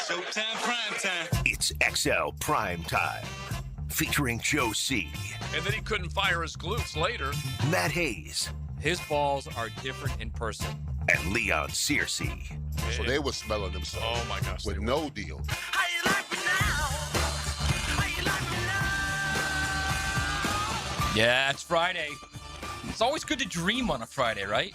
Showtime, Primetime. It's XL Primetime, featuring Joe C. And then he couldn't fire his glutes later. Matt Hayes. His balls are different in person. And Leon Searcy. So they were smelling themselves. Oh, my gosh. With no deal. How you like me now? How you like me now? Yeah, it's Friday. It's always good to dream on a Friday, right?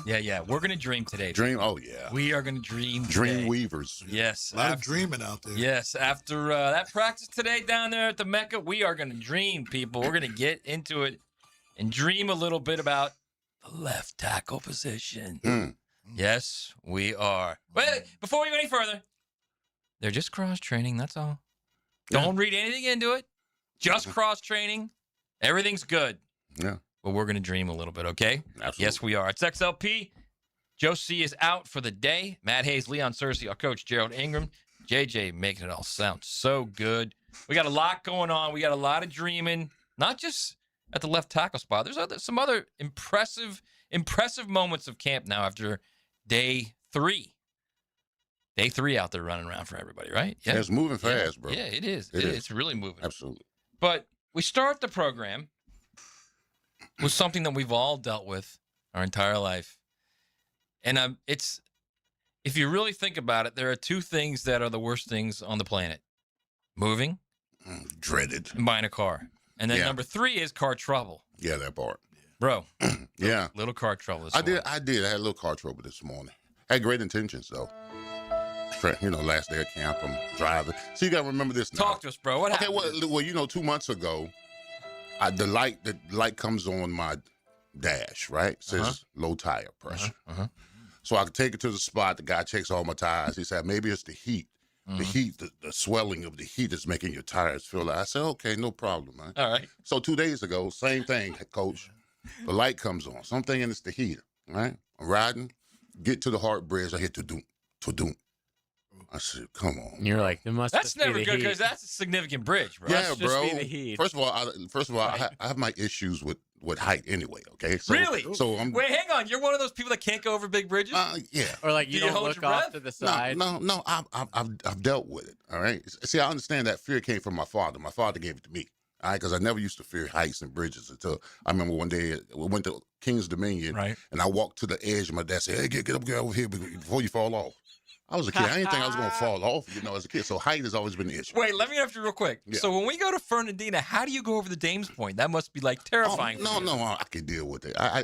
Yeah. We're going to dream today. Dream? Oh, yeah. We are going to dream today. Dream weavers. Yes. A lot of dreaming out there. Yes. After that practice today down there at the Mecca, we are going to dream, people. We're going to get into it and dream a little bit about the left tackle position. Yes, we are. Wait, before we go any further, they're just cross-training, that's all. Don't read anything into it. Just cross-training. Everything's good. Yeah. But we're going to dream a little bit, okay? Absolutely. Yes, we are. It's XLP. Joe C. is out for the day. Matt Hayes, Leon Searcy, our coach, Gerald Ingram. JJ making it all sound so good. We got a lot going on. We got a lot of dreaming, not just at the left tackle spot. There's some other impressive moments of camp now after day 3. Day 3 out there running around for everybody, right? Yeah, it's moving fast, bro. Yeah, it is. It's really moving. Absolutely. But we start the program with something that we've all dealt with our entire life. And it's, if you really think about it, there are 2 things that are the worst things on the planet. Moving. Dreaded. And buying a car. And then number 3 is car trouble. Yeah, that part. Bro. Yeah. Little car trouble this I morning. did. I had a little car trouble this morning. Had great intentions, though. Last day of camp, I'm driving. So you got to remember this now. Talk to us, bro. What happened? Well, 2 months ago, the light comes on my dash, right? It says low tire pressure. So I could take it to the spot. The guy checks all my tires. He said, maybe it's the heat. The heat, the swelling of the heat is making your tires feel like. I said, okay, no problem, man. All right. So 2 days ago, same thing, coach. The light comes on. So I'm thinking it's the heat, right? I'm riding, get to the Hart Bridge. I hit to-doom. I said, come on. And you're like, it must That's just be never the good heat. because that's a significant bridge, bro. Yeah, Must bro. just be the heat. First of all, I have my issues with height anyway. Okay. So, Really? So I'm. Wait, hang on. You're one of those people that can't go over big bridges? Yeah. Or like Do you you don't hold look your off breath? to the side. No. I've dealt with it. All right. See, I understand that fear came from my father. My father gave it to me. All right, because I never used to fear heights and bridges until I remember one day we went to King's Dominion, Right. and I walked to the edge, and my dad said, "Hey, get up, get over here before you fall off." I was a kid. I didn't think I was going to fall off, as a kid. So height has always been an issue. Wait, let me interrupt you real quick. Yeah. So when we go to Fernandina, how do you go over the Dames Point? That must be like terrifying. No, I can deal with it. I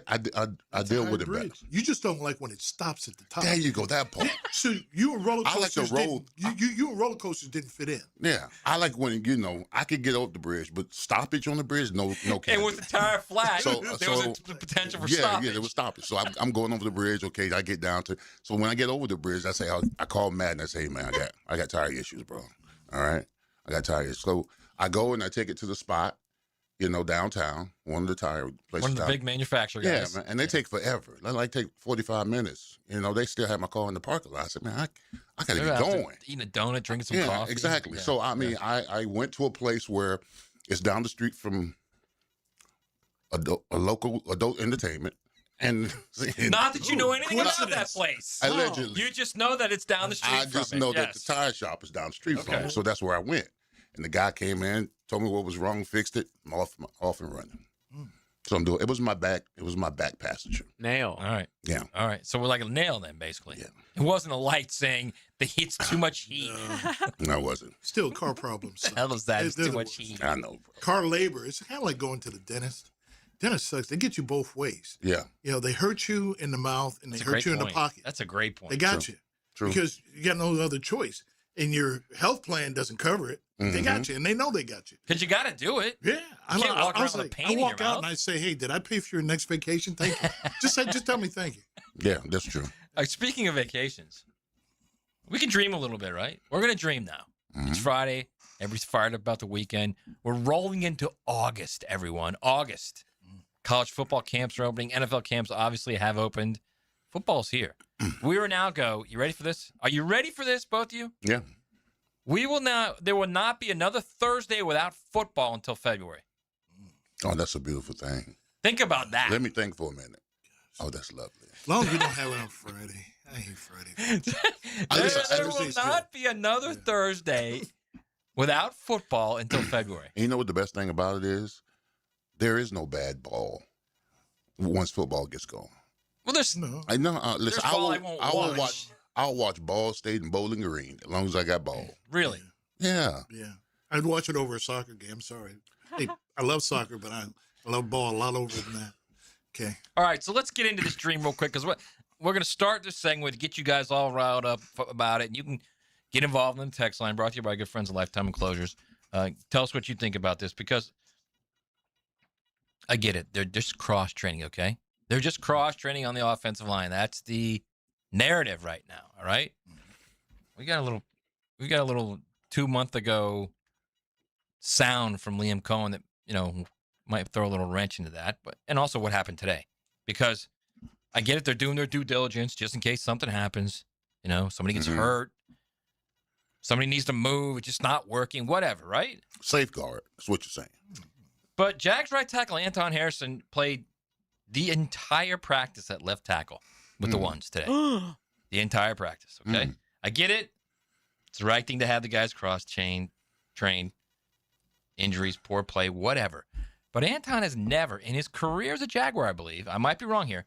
deal with it better. You just don't like when it stops at the top. There you go, that part. So you and roller I like coasters the road. you and roller coasters didn't fit in. Yeah, I like when I could get over the bridge, but stoppage on the bridge, no. And with the tire flat, So- there was a potential for yeah, stoppage. yeah, there was stoppage. So I'm going over the bridge. Okay, I get down to. So when I get over the bridge, I call Matt and I say, hey, man, I got tire issues, bro. All right, I got tire issues. So I go and I take it to the spot, downtown, one of the tire places. One of the big manufacturer Yeah, guys. man, and they take forever. They like take 45 minutes. They still have my car in the parking lot. I said, man, I gotta They're get out there going. eating a donut, drinking some Yeah, coffee. exactly. Yeah. So I went to a place where it's down the street from a local adult entertainment, and Not that you know anything about that coincidence. place. allegedly, You just know that it's down the street I from just it. know that Yes. the tire shop is down the street from Okay. it. So that's where I went, and the guy came in, told me what was wrong, fixed it, I'm off and running. So I'm doing. It was my back passenger. Nail. All right. Yeah. All right. So we're like a nail then, basically. Yeah. It wasn't a light saying the heat's too much heat. No, I wasn't. Still car problems. The hell is that? It's They're too the much worst. heat. I know. Bro. Car labor. It's kind of like going to the dentist. Dentist sucks. They get you both ways. Yeah. They hurt you in the mouth and they That's a hurt great you in the point. pocket. That's a great point. They got you True. because you got no other choice. And your health plan doesn't cover it. They got you, and they know they got you. Because you got to do it. Yeah, You can't walk around with a pain I in walk your out mouth. and I say, "Hey, did I pay for your next vacation? Thank you." just tell me thank you. Yeah, that's true. Speaking of vacations, we can dream a little bit, right? We're going to dream now. It's Friday. Everybody's fired up about the weekend. We're rolling into August, everyone. August. College football camps are opening. NFL camps obviously have opened. Football's here. We will now go. You ready for this? Are you ready for this, both of you? Yeah. There will not be another Thursday without football until February. Oh, that's a beautiful thing. Think about that. Let me think for a minute. Oh, that's lovely. As long as we don't have it on Friday. I hate Friday. There will not be another Thursday without football until February. And you know what the best thing about it is? There is no bad ball once football gets going. Well, there's No. I know. Listen, There's ball I won't watch. I'll watch Ball State and Bowling Green as long as I got ball. Really. Yeah. Yeah. I'd watch it over a soccer game. Sorry. Hey, I love soccer, but I love ball a lot over than that. Okay. All right, so let's get into this dream real quick because we're going to start this segment to get you guys all riled up about it. And you can get involved in the text line brought to you by good friends of Lifetime Enclosures. Tell us what you think about this because I get it. They're just cross-training, okay? They're just cross-training on the offensive line. That's the narrative right now, all right? We got a little 2 month ago sound from Liam Cohen that, might throw a little wrench into that, and also what happened today. Because I get it, they're doing their due diligence just in case something happens. Somebody gets hurt. Somebody needs to move. It's just not working, whatever, right? Safeguard. That's what you're saying. But Jags right tackle Anton Harrison played the entire practice at left tackle with the ones today. The entire practice, okay? I get it. It's the right thing to have the guys trained. Injuries, poor play, whatever. But Anton has never, in his career as a Jaguar, I believe, I might be wrong here,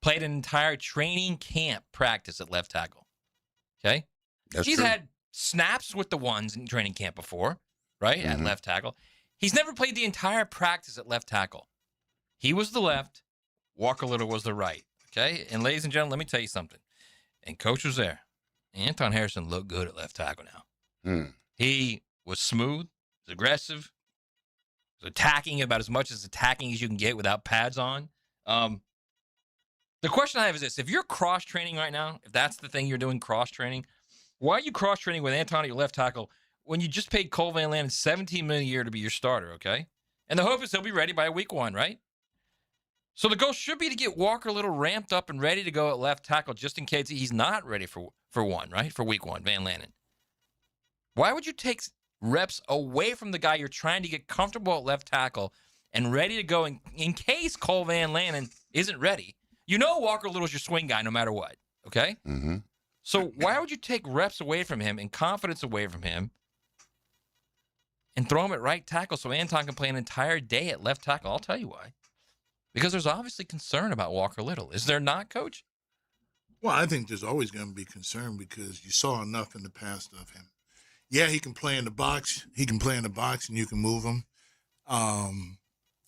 played an entire training camp practice at left tackle. Okay? He's true. had snaps with the ones in training camp before, right, at left tackle. He's never played the entire practice at left tackle. He was the left. Walker Little was the right. Okay? And ladies and gentlemen, let me tell you something. And Coach was there. Anton Harrison looked good at left tackle now. He was smooth, was aggressive, was attacking about as much as attacking as you can get without pads on. The question I have is this. If you're cross-training right now, if that's the thing you're doing, cross-training, why are you cross-training with Anton at your left tackle when you just paid Cole Van Lannon $17 million a year to be your starter, okay? And the hope is he'll be ready by week 1, right? So the goal should be to get Walker Little ramped up and ready to go at left tackle just in case he's not ready for one, right? For week 1, Van Lannon. Why would you take reps away from the guy you're trying to get comfortable at left tackle and ready to go in case Cole Van Lannon isn't ready? Walker Little's your swing guy no matter what, okay? So why would you take reps away from him and confidence away from him and throw him at right tackle so Anton can play an entire day at left tackle? I'll tell you why. Because there's obviously concern about Walker Little. Is there not, Coach? Well, I think there's always going to be concern because you saw enough in the past of him. Yeah, he can play in the box. He can play in the box and you can move him.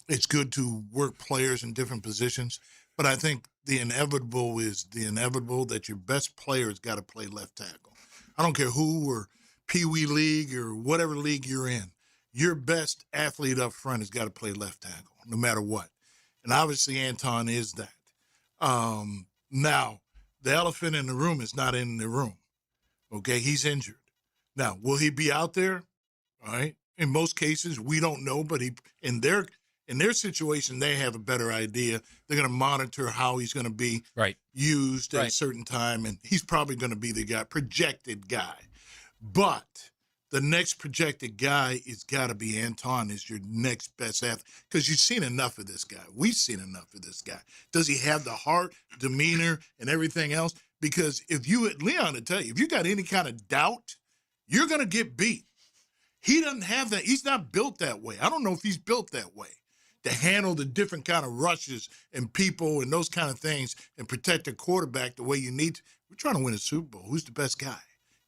It's good to work players in different positions. But I think the inevitable that your best player's got to play left tackle. I don't care who or Pee Wee League or whatever league you're in. Your best athlete up front has got to play left tackle, no matter what. And obviously Anton is that. Now, the elephant in the room is not in the room. Okay, he's injured. Now, will he be out there? All right. In most cases, we don't know, but in their situation, they have a better idea. They're going to monitor how he's going to be used at a certain time, and he's probably going to be the projected guy. But the next projected guy is got to be Anton is your next best athlete because you've seen enough of this guy. We've seen enough of this guy. Does he have the heart, demeanor, and everything else? Because Leon will tell you, if you got any kind of doubt, you're going to get beat. He doesn't have that. He's not built that way. I don't know if he's built that way to handle the different kind of rushes and people and those kind of things and protect a quarterback the way you need to. We're trying to win a Super Bowl. Who's the best guy?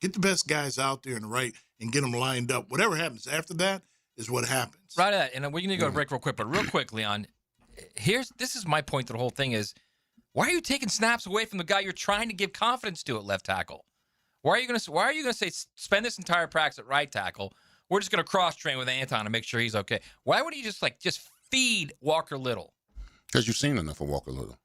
Get the best guys out there in the right and get them lined up. Whatever happens after that is what happens. Right at that. And we're going to go to break real quick. But real quick, Leon, this is my point to the whole thing is, why are you taking snaps away from the guy you're trying to give confidence to at left tackle? Why are you going to say spend this entire practice at right tackle? We're just going to cross train with Anton to make sure he's okay. Why would he just feed Walker Little? Because you've seen enough of Walker Little.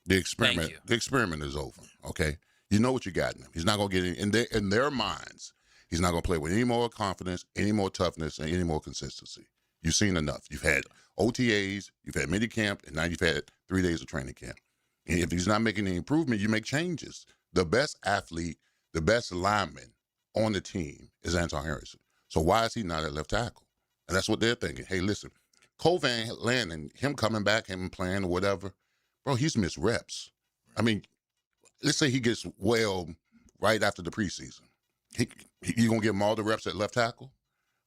The experiment is over. Okay, you know what you got in him. He's not going to get in their minds. He's not going to play with any more confidence, any more toughness, and any more consistency. You've seen enough. You've had OTAs, you've had minicamp, and now you've had 3 days of training camp. And if he's not making any improvement, you make changes. The best athlete, the best lineman on the team is Anton Harrison. So why is he not at left tackle? And that's what they're thinking. Hey, listen, Cole Van Lannon, him coming back, him playing or whatever, bro, he's missed reps. I mean, let's say he gets well right after the preseason. You going to give him all the reps at left tackle?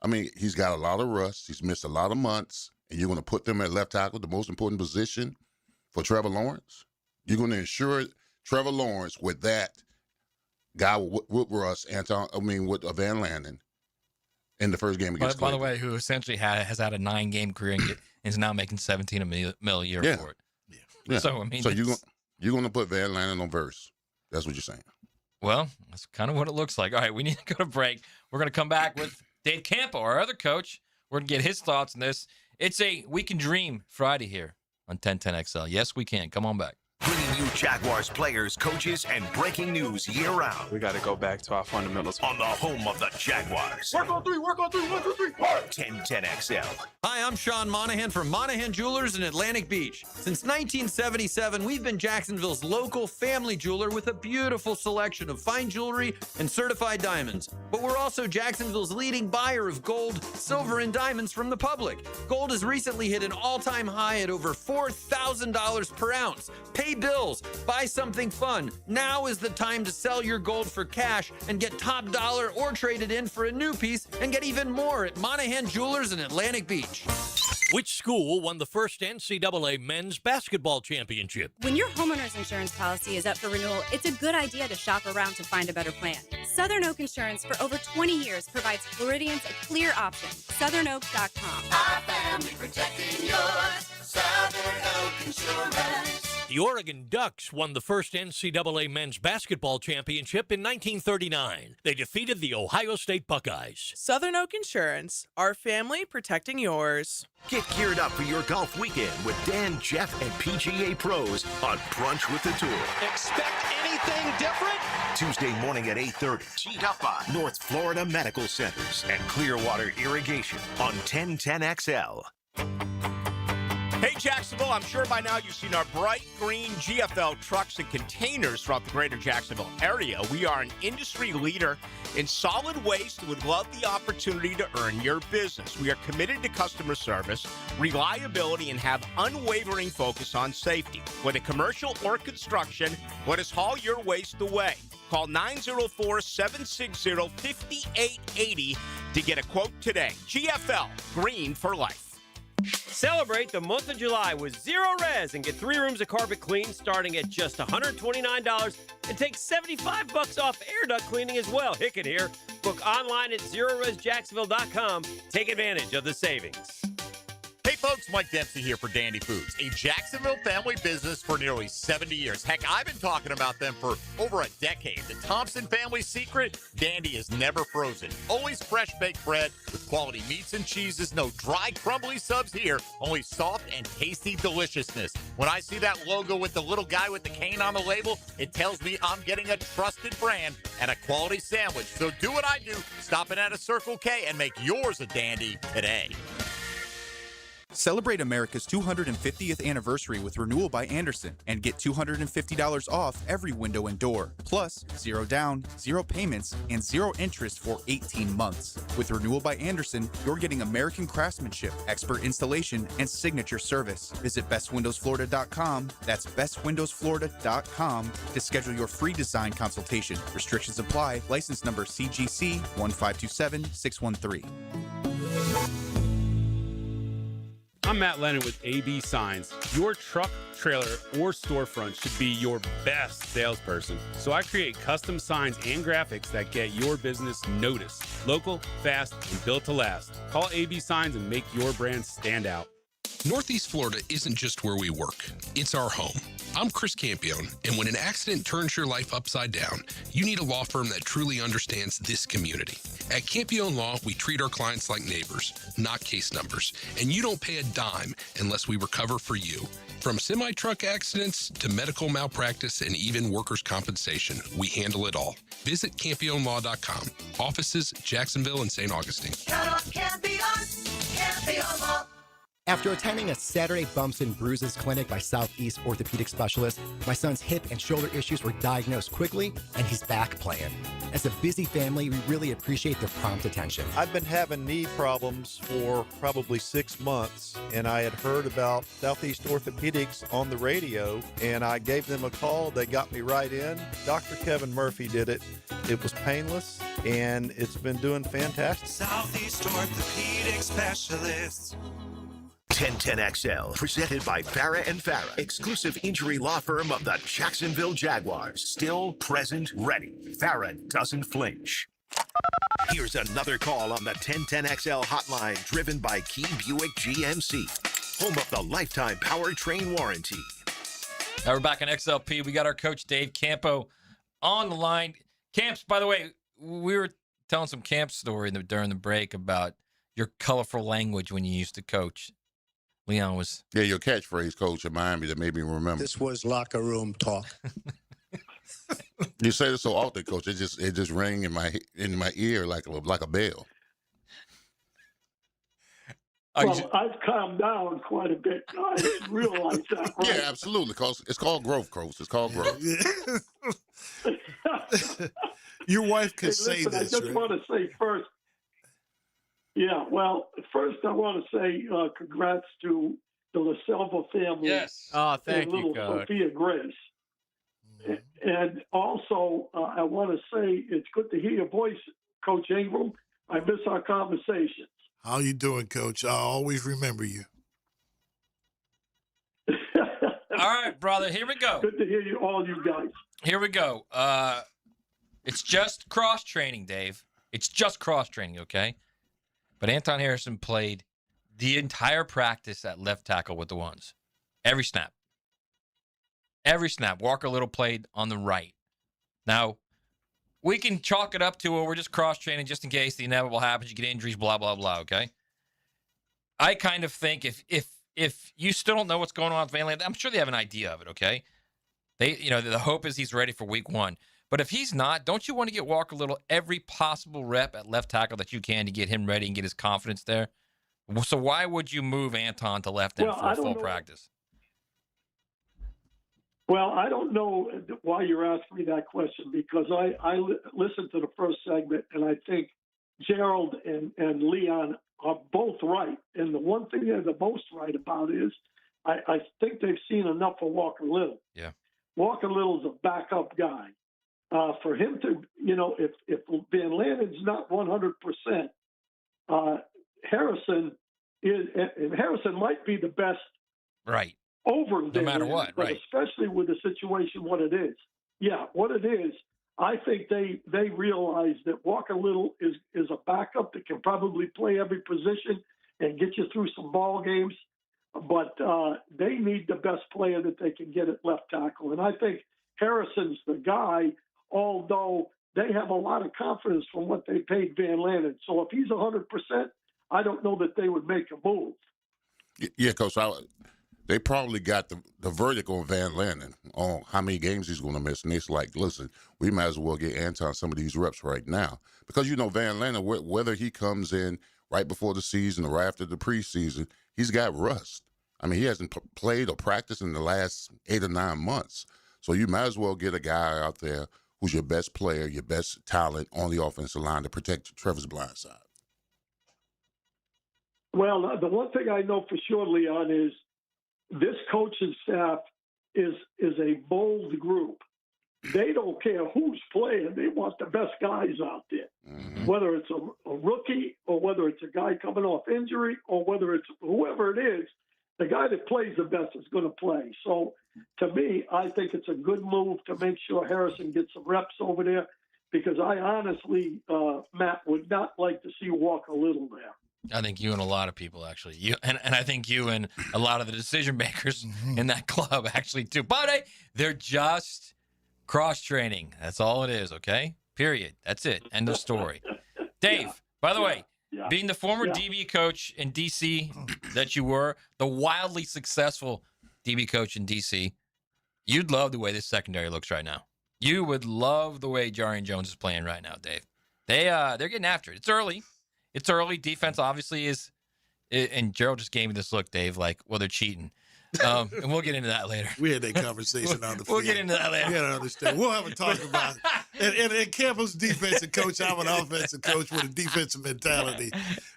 I mean, he's got a lot of rust. He's missed a lot of months. And you're going to put them at left tackle, the most important position for Trevor Lawrence? You're going to ensure Trevor Lawrence with that guy with Russ, Anton, with Van Landen in the first game against By the Cleveland. way, who essentially has had a 9-game career and is now making $17 million a year Yeah. for it. Yeah. So, I mean, so you're going to put Van Landen on verse. That's what you're saying. well, that's kind of what it looks like. All right, we need to go to break. We're going to come back with Dave Campo, our other coach. We're going to get his thoughts on this. It's a We Can Dream Friday here on 1010XL. Yes, we can. Come on back. Bringing you Jaguars players, coaches, and breaking news year-round We got to go back to our fundamentals. on the home of the Jaguars. Work on three, 1, 2, 3. 1010XL. Hi, I'm Sean Monahan from Monahan Jewelers in Atlantic Beach. Since 1977, we've been Jacksonville's local family jeweler with a beautiful selection of fine jewelry and certified diamonds. But we're also Jacksonville's leading buyer of gold, silver, and diamonds from the public. Gold has recently hit an all-time high at over $4,000 per ounce. Pay bills, buy something fun. Now is the time to sell your gold for cash and get top dollar or trade it in for a new piece and get even more at Monahan Jewelers in Atlantic Beach. Which school won the first NCAA men's basketball championship? When your homeowner's insurance policy is up for renewal, it's a good idea to shop around to find a better plan. Southern Oak Insurance for over 20 years provides Floridians a clear option. SouthernOak.com. Our family protecting yours. Southern Oak Insurance. The Oregon Ducks won the first NCAA men's basketball championship in 1939. They defeated the Ohio State Buckeyes. Southern Oak Insurance, our family protecting yours. Get geared up for your golf weekend with Dan, Jeff, and PGA Pros on Brunch with the Tour. Expect anything different? Tuesday morning at 8:30. Teed up by North Florida Medical Centers and Clearwater Irrigation on 1010XL. Hey, Jacksonville, I'm sure by now you've seen our bright green GFL trucks and containers throughout the greater Jacksonville area. We are an industry leader in solid waste and would love the opportunity to earn your business. We are committed to customer service, reliability, and have unwavering focus on safety. Whether commercial or construction, let us haul your waste away. Call 904-760-5880 to get a quote today. GFL, green for life. Celebrate the month of July with Zero Res and get 3 rooms of carpet clean starting at just $129 and take $75 off air duct cleaning as well. Hickett here. Book online at ZeroResJacksonville.com. Take advantage of the savings. Hey folks, Mike Dempsey here for Dandy Foods, a Jacksonville family business for nearly 70 years. Heck, I've been talking about them for over a decade. The Thompson family secret, Dandy is never frozen. Always fresh baked bread with quality meats and cheeses. No dry, crumbly subs here. Only soft and tasty deliciousness. When I see that logo with the little guy with the cane on the label, it tells me I'm getting a trusted brand and a quality sandwich. So do what I do. Stop in at a Circle K and make yours a Dandy today. Celebrate America's 250th anniversary with Renewal by Andersen and get $250 off every window and door. Plus, 0 down, 0 payments, and 0 interest for 18 months. With Renewal by Andersen, you're getting American craftsmanship, expert installation, and signature service. Visit bestwindowsflorida.com. That's bestwindowsflorida.com to schedule your free design consultation. Restrictions apply. License number CGC 1527613. I'm Matt Lennon with AB Signs. Your truck, trailer, or storefront should be your best salesperson. So I create custom signs and graphics that get your business noticed. Local, fast, and built to last. Call AB Signs and make your brand stand out. Northeast Florida isn't just where we work, it's our home. I'm Chris Campione, and when an accident turns your life upside down, you need a law firm that truly understands this community. At Campione Law, we treat our clients like neighbors, not case numbers, and you don't pay a dime unless we recover for you. From semi-truck accidents to medical malpractice and even workers' compensation, we handle it all. Visit CampioneLaw.com. Offices, Jacksonville and St. Augustine. Count on Campion. Campion Law. After attending a Saturday Bumps and Bruises clinic by Southeast orthopedic specialist, my son's hip and shoulder issues were diagnosed quickly, and he's back playing. As a busy family, we really appreciate their prompt attention. I've been having knee problems for probably 6 months, and I had heard about Southeast Orthopedics on the radio, and I gave them a call. They got me right in. Dr. Kevin Murphy did it. It was painless, and it's been doing fantastic. Southeast Orthopedic Specialists. 1010XL, presented by Farah and Farah, exclusive injury law firm of the Jacksonville Jaguars. Still present, ready. Farah doesn't flinch. Here's another call on the 1010XL hotline, driven by Key Buick GMC, home of the lifetime powertrain warranty. Now we're back on XLP. We got our coach Dave Campo on the line. Camps, by the way, we were telling some camp story during the break about your colorful language when you used to coach. Leon was... Yeah, your catchphrase, Coach, in Miami that made me remember. This was locker room talk. You say this so often, Coach. It just rang in my ear like a bell. Well, I've calmed down quite a bit. I didn't realize that, right? Yeah, absolutely. It's called growth, Coach. It's called growth. Your wife could Hey, listen, say this, I just right? want to say first. Yeah, well, first I want to say congrats to the La Selva family. Yes. Oh, thank and you, little Coach. Sophia Grace. And also, I want to say it's good to hear your voice, Coach Ingram. I miss our conversations. How you doing, Coach? I'll always remember you. All right, brother, here we go. Good to hear you, all you guys. Here we go. It's just cross-training, Dave. It's just cross-training, okay? But Anton Harrison played the entire practice at left tackle with the ones. Every snap. Every snap. Walker Little played on the right. Now, we can chalk it up to, we're just cross-training just in case the inevitable happens, you get injuries, blah, blah, blah, okay? I kind of think if you still don't know what's going on with Van Landen, I'm sure they have an idea of it, okay? The hope is he's ready for week 1. But if he's not, don't you want to get Walker Little every possible rep at left tackle that you can to get him ready and get his confidence there? So why would you move Anton to left end for a full practice? Well, I don't know why you're asking me that question, because I listened to the first segment, and I think Gerald and Leon are both right. And the one thing they're the most right about is I think they've seen enough of Walker Little. Yeah. Walker Little's a backup guy. For him to, if Van Lanen's not 100%, Harrison is, and Harrison might be the best right over no Van matter Lanen, what, but right? especially with the situation what it is. Yeah, what it is. I think they realize that Walker Little is a backup that can probably play every position and get you through some ball games, but they need the best player that they can get at left tackle, and I think Harrison's the guy. Although they have a lot of confidence from what they paid Van Lanen. So if he's 100%, I don't know that they would make a move. Yeah, Coach. They probably got the verdict on Van Lanen on how many games he's going to miss. And it's like, listen, we might as well get Anton some of these reps right now. Because, Van Lanen, whether he comes in right before the season or right after the preseason, he's got rust. I mean, he hasn't played or practiced in the last 8 or 9 months. So you might as well get a guy out there who's your best player, your best talent on the offensive line to protect Trevor's blind side. Well, the one thing I know for sure, Leon, is this coaching staff is a bold group. They don't care who's playing. They want the best guys out there, whether it's a rookie or whether it's a guy coming off injury or whether it's whoever it is. The guy that plays the best is going to play. So, to me, I think it's a good move to make sure Harrison gets some reps over there, because I honestly, Matt, would not like to see Walker Little there. I think you and a lot of people actually, and I think you and a lot of the decision makers in that club actually too. But they're just cross-training. That's all it is, okay? Period. That's it. End of story. Dave, by the way, being the former DB coach in D.C. that you were, the wildly successful DB coach in D.C., you'd love the way this secondary looks right now. You would love the way Jarian Jones is playing right now, Dave. They're getting after it. It's early. Defense obviously is And Gerald just gave me this look, Dave, like, well, they're cheating. And we'll get into that later. We had that conversation on the field. We'll get into that later. You got to understand. We'll have a talk about it. And Campbell's defensive coach, I'm an offensive coach with a defensive mentality.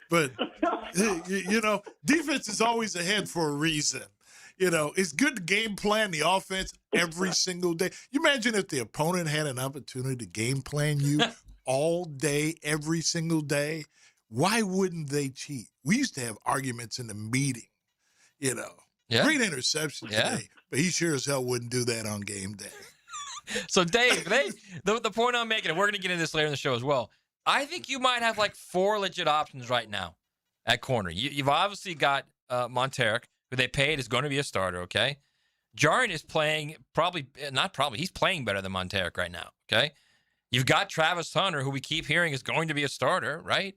But, defense is always ahead for a reason. It's good to game plan the offense every single day. You imagine if the opponent had an opportunity to game plan you all day, every single day. Why wouldn't they cheat? We used to have arguments in the meeting, Yeah. Great interception today, but he sure as hell wouldn't do that on game day. So, Dave, the point I'm making, and we're going to get into this later in the show as well, I think you might have like 4 legit options right now at corner. You've obviously got Monteric, who they paid is going to be a starter, okay? Jarian is playing he's playing better than Monteric right now, okay? You've got Travis Hunter, who we keep hearing is going to be a starter, right?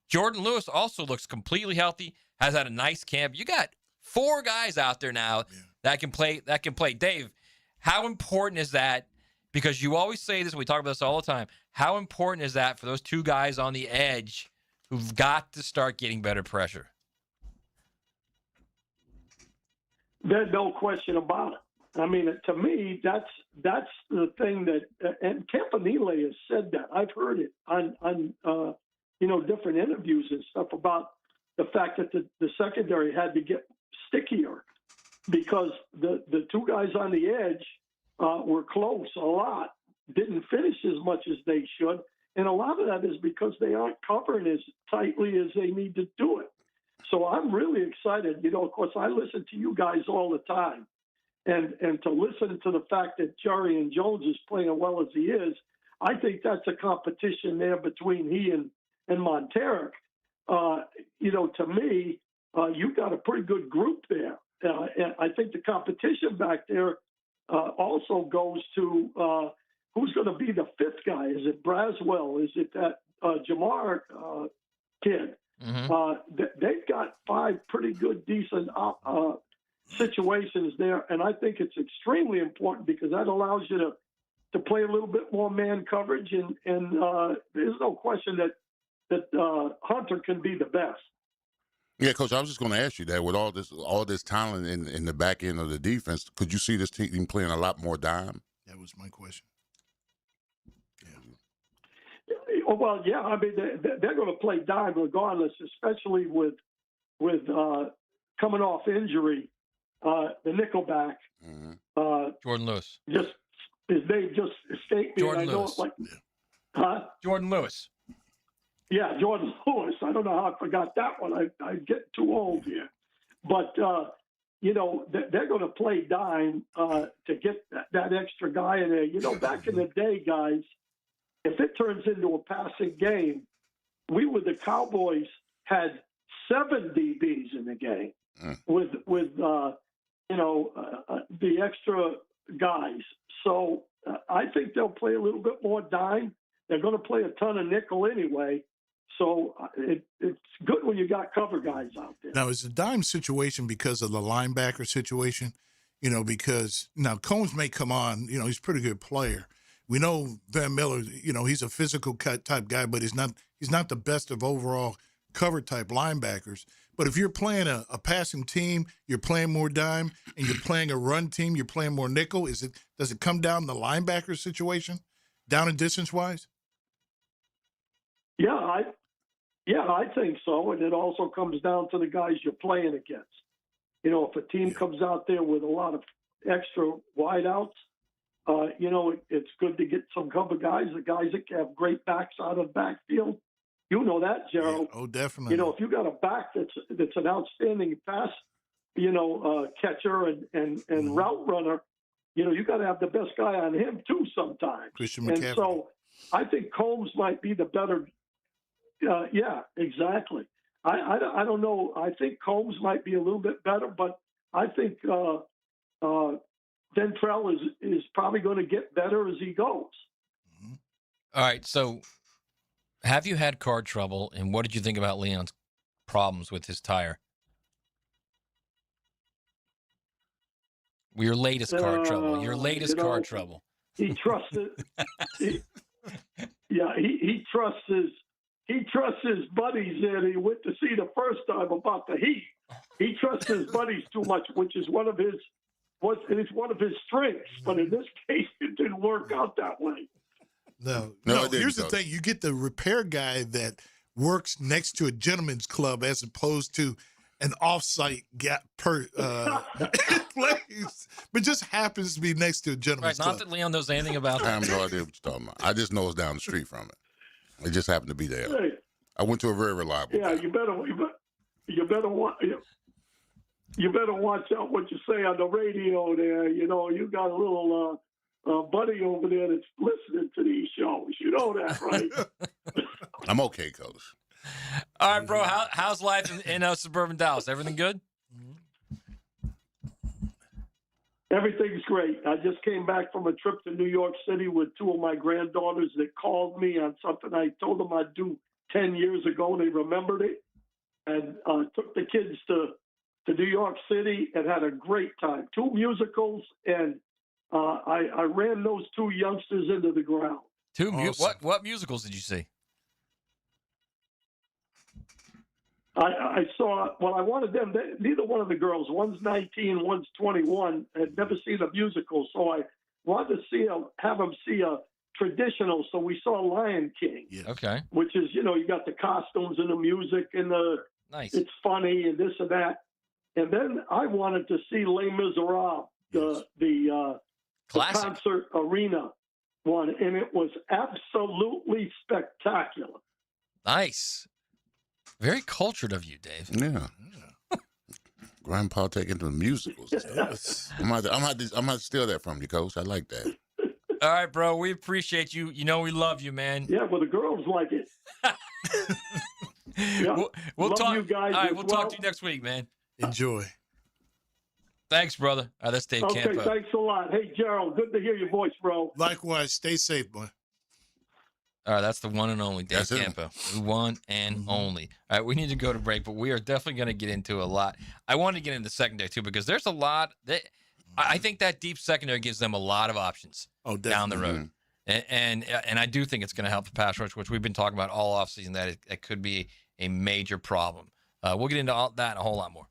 Jordan Lewis also looks completely healthy, has had a nice camp. You got 4 guys out there now that can play. Dave, how important is that? Because you always say this, we talk about this all the time. How important is that for those 2 guys on the edge who've got to start getting better pressure? There's no question about it. I mean, to me, that's the thing that, and Campanile has said that. I've heard it on different interviews and stuff about the fact that the secondary had to get stickier because the 2 guys on the edge were close a lot, didn't finish as much as they should, and a lot of that is because they aren't covering as tightly as they need to do it. So I'm really excited. Of course, I listen to you guys all the time. And to listen to the fact that Jarian Jones is playing well as he is, I think that's a competition there between he and Monteric. To me, you've got a pretty good group there. And I think the competition back there also goes to who's going to be the 5th guy. Is it Braswell? Is it that Jamar kid? Mm-hmm. They've got 5 pretty good, decent situations there, and I think it's extremely important because that allows you to play a little bit more man coverage, and there's no question that Hunter can be the best. Yeah, Coach, I was just going to ask you that with all this talent in the back end of the defense, could you see this team playing a lot more dime? That was my question. Oh, well, yeah. I mean, they're going to play dime regardless, especially with coming off injury. The nickelback, Jordan Lewis. Just his name just escaped me. Jordan and I know Lewis. Jordan Lewis. Yeah, Jordan Lewis. I don't know how I forgot that one. I get too old here, but they're going to play dime to get that extra guy in there. Back in the day, guys, if it turns into a passing game, we with the Cowboys had 7 DBs in the game with the extra guys. So I think they'll play a little bit more dime. They're going to play a ton of nickel anyway. So it's good when you got cover guys out there. Now, is the dime situation because of the linebacker situation? Because now Combs may come on, he's a pretty good player. We know Van Miller, he's a physical type guy, but he's not the best of overall cover type linebackers. But if you're playing a passing team, you're playing more dime, and you're playing a run team, you're playing more nickel. Does it come down to the linebacker situation, down and distance wise? Yeah, I think so. And it also comes down to the guys you're playing against. If a team comes out there with a lot of extra wideouts, it's good to get some cover guys, the guys that have great backs out of the backfield. You know that, Gerald. Yeah, definitely. If you got a back that's an outstanding pass, catcher and route runner, you got to have the best guy on him too sometimes. Christian McCaffrey. And so I think Combs might be the better. Yeah, exactly. I don't know. I think Combs might be a little bit better, but I think Ventrell is probably going to get better as he goes. All right, so have you had car trouble, and what did you think about Leon's problems with his tire? Your latest car trouble. Your latest car trouble. He trusts it. He trusts he trusts his buddies, and he went to see the first time about the Heat. He trusts his buddies too much, which is one of his strengths. But in this case, it didn't work out that way. No. it didn't, Here's the Coach. thing: you get the repair guy that works next to a gentleman's club as opposed to an off-site place, but just happens to be next to a gentleman's Right, club. not that Leon knows anything about I that. have no idea what you're talking about. I just know it's down the street from it. It just happened to be there. Hey, I went to a very reliable. yeah, you better watch out what you say on the radio there. You know, you got a little buddy over there that's listening to these shows. You know that, right? I'm okay, Coach. All right, bro. How's life in suburban Dallas? Everything good? Everything's great. I just came back from a trip to New York City with two of my granddaughters that called me on something I told them I'd do 10 years ago, and they remembered it. And took the kids to New York City and had a great time. 2 musicals, and I ran those 2 youngsters into the ground. What musicals did you see? I saw, well, I wanted them, neither one of the girls, one's 19, one's 21, had never seen a musical, so I wanted to have them see a traditional, so we saw Lion King. Yes. Okay. Which is, you got the costumes and the music and Nice. it's funny and this and that. And then I wanted to see Les Miserables, the concert arena one, and it was absolutely spectacular. Nice. Very cultured of you, Dave. Yeah. Grandpa taking to the musicals. I'm going to steal that from you, Coach. I like that. All right, bro. We appreciate you. You know we love you, man. Yeah, well, the girls like it. Yeah. We'll Love talk. you guys all right, as we'll well. talk to you next week, man. Enjoy. Thanks, brother. All right, that's Dave Okay, Campo. thanks a lot. Hey, Gerald, good to hear your voice, bro. Likewise, stay safe, boy. All right, that's the one and only Dave That's it. Campo. The one and only. All right, we need to go to break, but we are definitely going to get into a lot. I want to get into the secondary, too, because there's a lot. I think that deep secondary gives them a lot of options down the road. And I do think it's going to help the pass rush, which we've been talking about all offseason, that it could be a major problem. We'll get into all that and a whole lot more.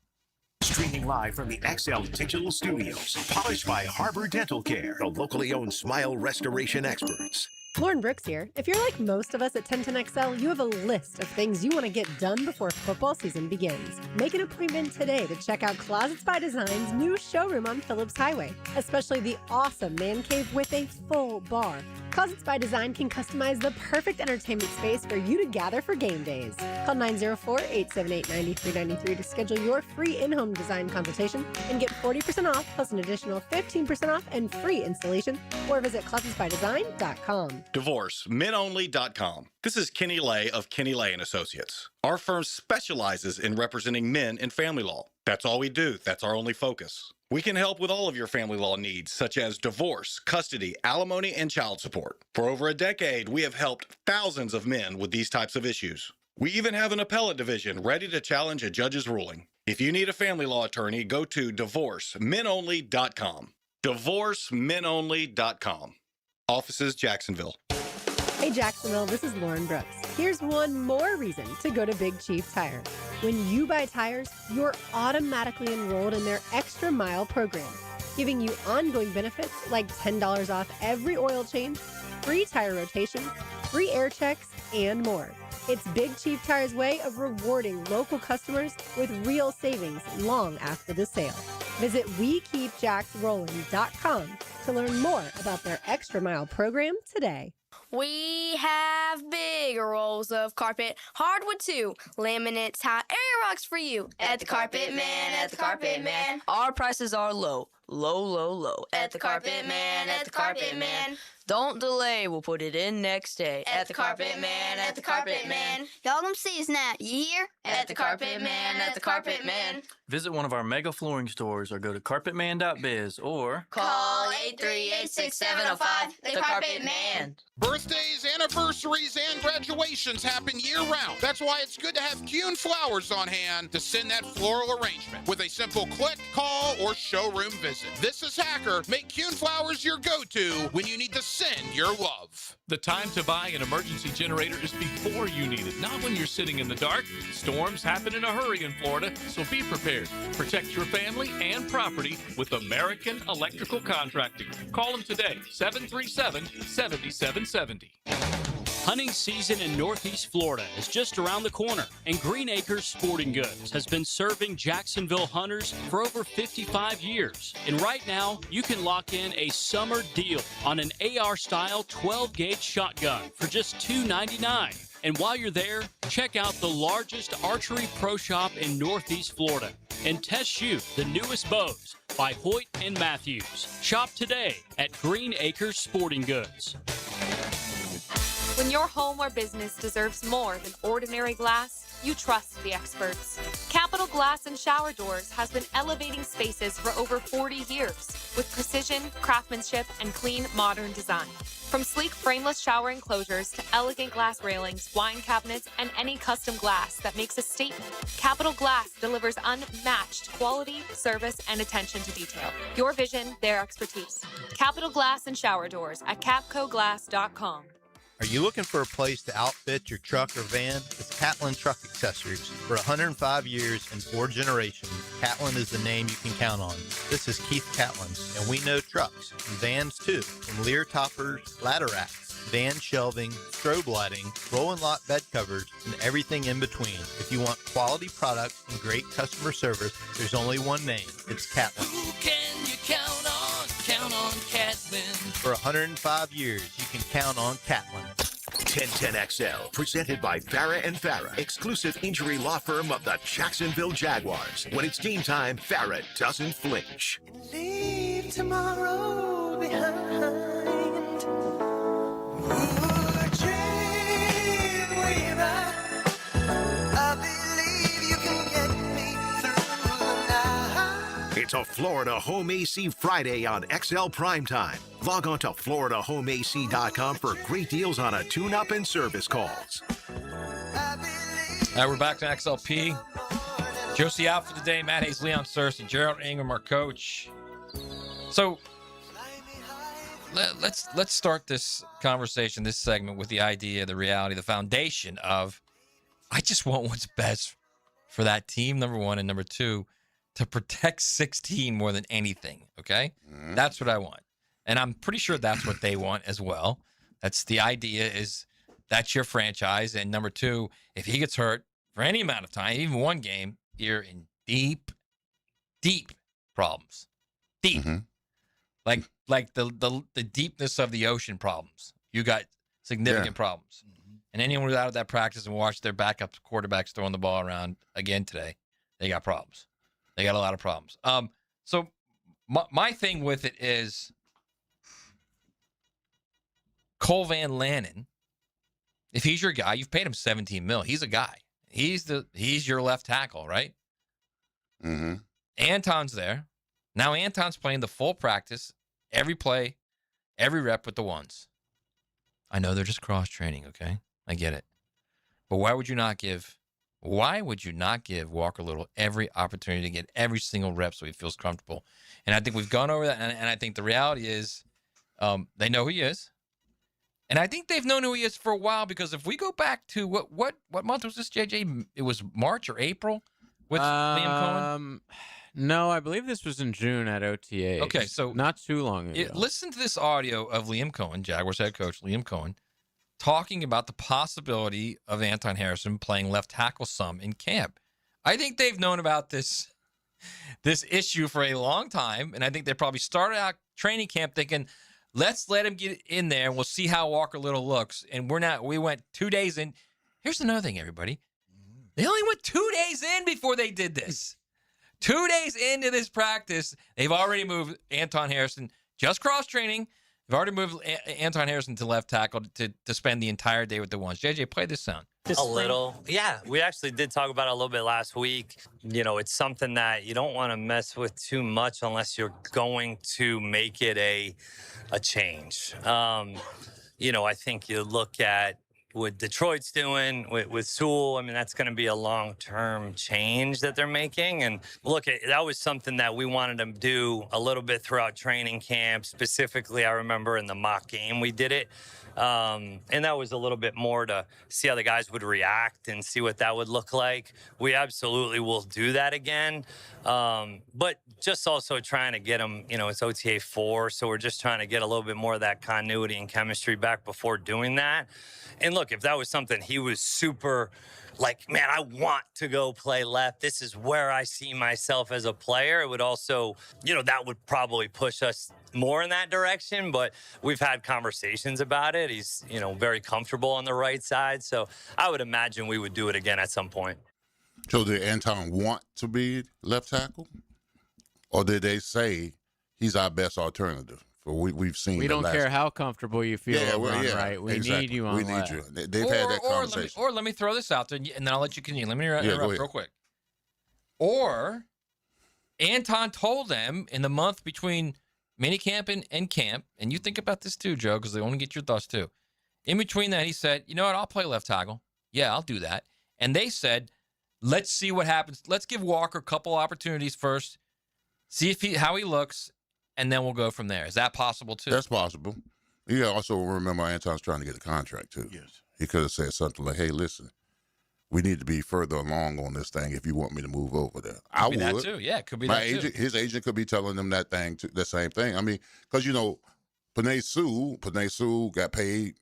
Streaming live from the XL Digital Studios. Polished by Harbor Dental Care, the locally owned smile restoration experts. Lauren Brooks here. If you're like most of us at 1010XL, you have a list of things you want to get done before football season begins. Make an appointment today to check out Closets by Design's new showroom on Phillips Highway, especially the awesome man cave with a full bar. Closets by Design can customize the perfect entertainment space for you to gather for game days. Call 904-878-9393 to schedule your free in-home design consultation and get 40% off plus an additional 15% off and free installation, or visit closetsbydesign.com. DivorceMenOnly.com. This is Kenny Lay of Kenny Lay & Associates. Our firm specializes in representing men in family law. That's all we do. That's our only focus. We can help with all of your family law needs, such as divorce, custody, alimony, and child support. For over a decade, we have helped thousands of men with these types of issues. We even have an appellate division ready to challenge a judge's ruling. If you need a family law attorney, go to DivorceMenOnly.com. DivorceMenOnly.com. Offices, Jacksonville. Hey Jacksonville, this is Lauren Brooks. Here's one more reason to go to Big Chief Tire. When you buy tires, you're automatically enrolled in their Extra Mile program, giving you ongoing benefits like $10 off every oil change, free tire rotation, free air checks, and more. It's Big Chief Tire's way of rewarding local customers with real savings long after the sale. Visit WeKeepJacksRollin.com to learn more about their Extra Mile program today. We have big rolls of carpet, hardwood too, laminate tile, area rocks for you. At the Carpet Man, at the Carpet Man. Our prices are low, low, low, low. At the Carpet Man, at the Carpet Man. Don't delay, we'll put it in next day. At the Carpet Man, at the Carpet Man. Y'all come see us now, you hear? At the Carpet Man, at the Carpet Man. Visit one of our mega flooring stores or go to carpetman.biz or call 838-6705, the Carpet Man. Birthdays, anniversaries, and graduations happen year-round. That's why it's good to have Kuhn flowers on hand to send that floral arrangement with a simple click, call, or showroom visit. visit. This is Hacker. Make Kuhn Flowers your go-to when you need to send your love. The time to buy an emergency generator is before you need it, not when you're sitting in the dark. Storms happen in a hurry in Florida, so be prepared. Protect your family and property with American Electrical Contracting. Call them today, 737-7770. Hunting season in Northeast Florida is just around the corner, and Green Acres Sporting Goods has been serving Jacksonville hunters for over 55 years. And right now, you can lock in a summer deal on an AR-style 12-gauge shotgun for just $299. And while you're there, check out the largest archery pro shop in Northeast Florida and test shoot the newest bows by Hoyt and Matthews. Shop today at Green Acres Sporting Goods. When your home or business deserves more than ordinary glass, you trust the experts. Capital Glass and Shower Doors has been elevating spaces for over 40 years with precision, craftsmanship, and clean, modern design. From sleek frameless shower enclosures to elegant glass railings, wine cabinets, and any custom glass that makes a statement, Capital Glass delivers unmatched quality, service, and attention to detail. Your vision, their expertise. Capital Glass and Shower Doors at capcoglass.com. Are you looking for a place to outfit your truck or van? It's Catlin Truck Accessories. For 105 years and 4 generations, Catlin is the name you can count on. This is Keith Catlin, and we know trucks and vans too. From Lear toppers, ladder racks, van shelving, strobe lighting, roll and lock bed covers, and everything in between. If you want quality products and great customer service, there's only one name. It's Catlin. Who can you count on? Count on Catlin. For 105 years, you can count on Catlin. 1010XL, presented by Farah and Farah, exclusive injury law firm of the Jacksonville Jaguars. When it's game time, Farah doesn't flinch. Leave tomorrow behind. It's a Florida Home AC Friday on XL Primetime. Log on to FloridaHomeAC.com for great deals on a tune-up and service calls. All right, we're back to XLP. Josie out for the day. Matt Hayes, Leon Cersei, Gerald Ingram, our coach. So let's start this conversation, this segment, with the idea, the reality, the foundation of I just want what's best for that team, number one, and number two, to protect 16 more than anything, okay? That's what I want. And I'm pretty sure that's what they want as well. That's the idea, is that's your franchise. And number two, if he gets hurt for any amount of time, even one game, you're in deep, deep problems. Deep. Like the deepness of the ocean problems. You got significant problems. And anyone who's out of that practice and watched their backup quarterbacks throwing the ball around again today, they got problems. They got a lot of problems. So my thing with it is Cole Van Lanen, if he's your guy, you've paid him $17 million. He's a guy. He's your left tackle, right? Anton's there. Now Anton's playing the full practice, every play, every rep with the ones. I know they're just cross-training, okay? I get it. But why would you not give Walker Little every opportunity to get every single rep so he feels comfortable? And I think we've gone over that, and I think the reality is they know who he is. And I think they've known who he is for a while, because if we go back to what month was this, JJ? It was March or April with Liam Cohen? No, I believe this was in June at OTA. Okay, so not too long ago. Listen to this audio of Liam Cohen, Jaguars head coach Liam Cohen, talking about the possibility of Anton Harrison playing left tackle some in camp. I think they've known about this issue for a long time, and I think they probably started out training camp thinking, let's let him get in there and we'll see how Walker Little looks. And we went 2 days in. Here's another thing, everybody. They only went 2 days in before they did this. 2 days into this practice, they've already moved Anton Harrison, just cross-training. They've already moved Anton Harrison to left tackle to spend the entire day with the ones. JJ, play this sound. A little. Yeah, we actually did talk about it a little bit last week. You know, it's something that you don't want to mess with too much unless you're going to make it a change. You know, I think you look at what Detroit's doing with Sewell, I mean, that's going to be a long-term change that they're making. And look, that was something that we wanted to do a little bit throughout training camp. Specifically, I remember in the mock game we did it. And that was a little bit more to see how the guys would react and see what that would look like. We absolutely will do that again. But just also trying to get them, it's OTA 4, so we're just trying to get a little bit more of that continuity and chemistry back before doing that. And look, if that was something he was super like, man, I want to go play left, this is where I see myself as a player, it would also, that would probably push us more in that direction. But we've had conversations about it. He's, very comfortable on the right side. So I would imagine we would do it again at some point. So did Anton want to be left tackle? Or did they say he's our best alternative? We've seen. We don't care how comfortable you feel. Right? We exactly. need you on left. They've had that conversation. Let me throw this out there, and then I'll let you continue. Let me interrupt real quick. Or Anton told them in the month between minicamp and camp, and you think about this too, Joe, because they want to get your thoughts too. In between that, he said, "You know what? I'll play left tackle. Yeah, I'll do that." And they said, "Let's see what happens. Let's give Walker a couple opportunities first, see how he looks." And then we'll go from there. Is that possible, too? That's possible. You also remember Anton's trying to get a contract, too. Yes. He could have said something like, hey, listen, we need to be further along on this thing if you want me to move over there. Could be that, too. Yeah, it could be that, too. His agent could be telling him that thing, the same thing. I mean, because, Panay Sewell got paid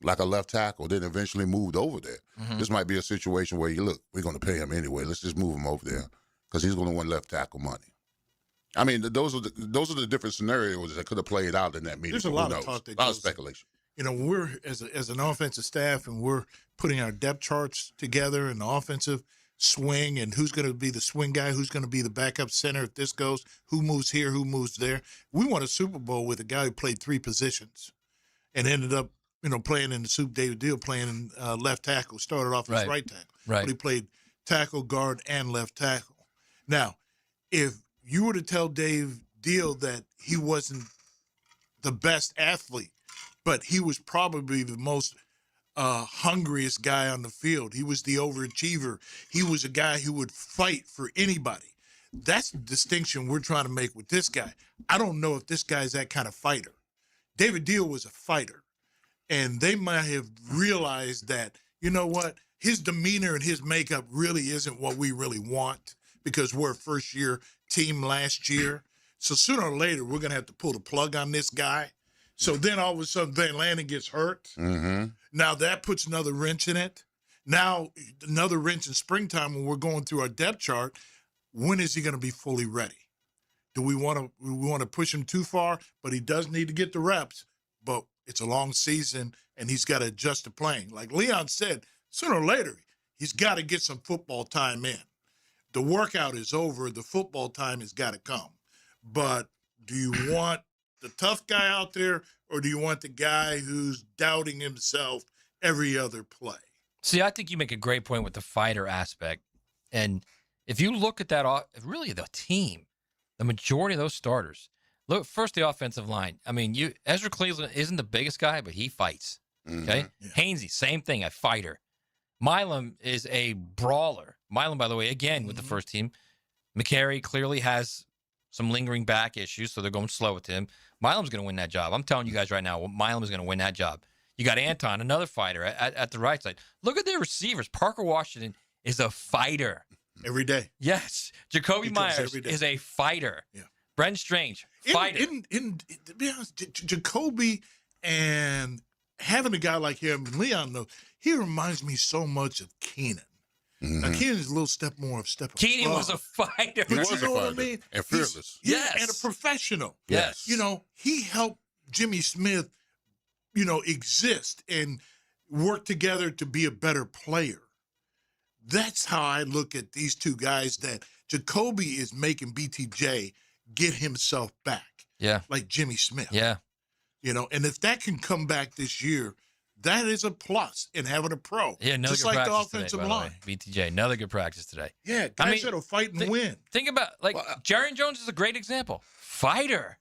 like a left tackle, then eventually moved over there. Mm-hmm. This might be a situation where we're going to pay him anyway. Let's just move him over there because he's going to win left tackle money. I mean, those are the different scenarios that could have played out in that meeting. There's a lot of talk. A lot of speculation. We're as an offensive staff, and we're putting our depth charts together and the offensive swing, and who's going to be the swing guy, who's going to be the backup center if this goes, who moves here, who moves there. We won a Super Bowl with a guy who played 3 positions, and ended up, playing in the Super. David Deal playing in left tackle. Started off as right tackle, but he played tackle, guard, and left tackle. Now, if you were to tell Dave Deal that he wasn't the best athlete, but he was probably the most hungriest guy on the field. He was the overachiever. He was a guy who would fight for anybody. That's the distinction we're trying to make with this guy. I don't know if this guy's that kind of fighter. David Deal was a fighter, and they might have realized that, his demeanor and his makeup really isn't what we really want, because we're a first-year team last year. So sooner or later, we're going to have to pull the plug on this guy. So then all of a sudden, Van Lannon gets hurt. Mm-hmm. Now that puts another wrench in it. Now another wrench in springtime when we're going through our depth chart. When is he going to be fully ready? Do we want to push him too far? But he does need to get the reps. But it's a long season, and he's got to adjust to playing. Like Leon said, sooner or later, he's got to get some football time in. The workout is over. The football time has got to come. But do you want the tough guy out there, or do you want the guy who's doubting himself every other play? See, I think you make a great point with the fighter aspect. And if you look at that, really the team, the majority of those starters, look, first the offensive line. I mean, Ezra Cleveland isn't the biggest guy, but he fights. Okay? Mm-hmm. Hainsey, same thing, a fighter. Milam is a brawler. Milam, by the way, again, with the first team. McCary clearly has some lingering back issues, so they're going slow with him. Milam's going to win that job. I'm telling you guys right now, Milam is going to win that job. You got Anton, another fighter at the right side. Look at their receivers. Parker Washington is a fighter. Every day. Yes. Jacoby Myers is a fighter. Yeah. Brent Strange, fighter. To be honest, Jacoby, and having a guy like him, Leon knows, he reminds me so much of Keenan. Mm-hmm. Now, Keenan's a little step more. Keenan was a fighter. But you know what I mean? And fearless. And a professional. Yes. He helped Jimmy Smith, exist and work together to be a better player. That's how I look at these two guys, that Jacoby is making BTJ get himself back. Yeah. Like Jimmy Smith. Yeah. And if that can come back this year, that is a plus in having a pro. Yeah, another just good like the practice offensive today, by line. the way. BTJ, another good practice today. Yeah, guys that'll fight and win. Think about, Jarian Jones is a great example. Fighter.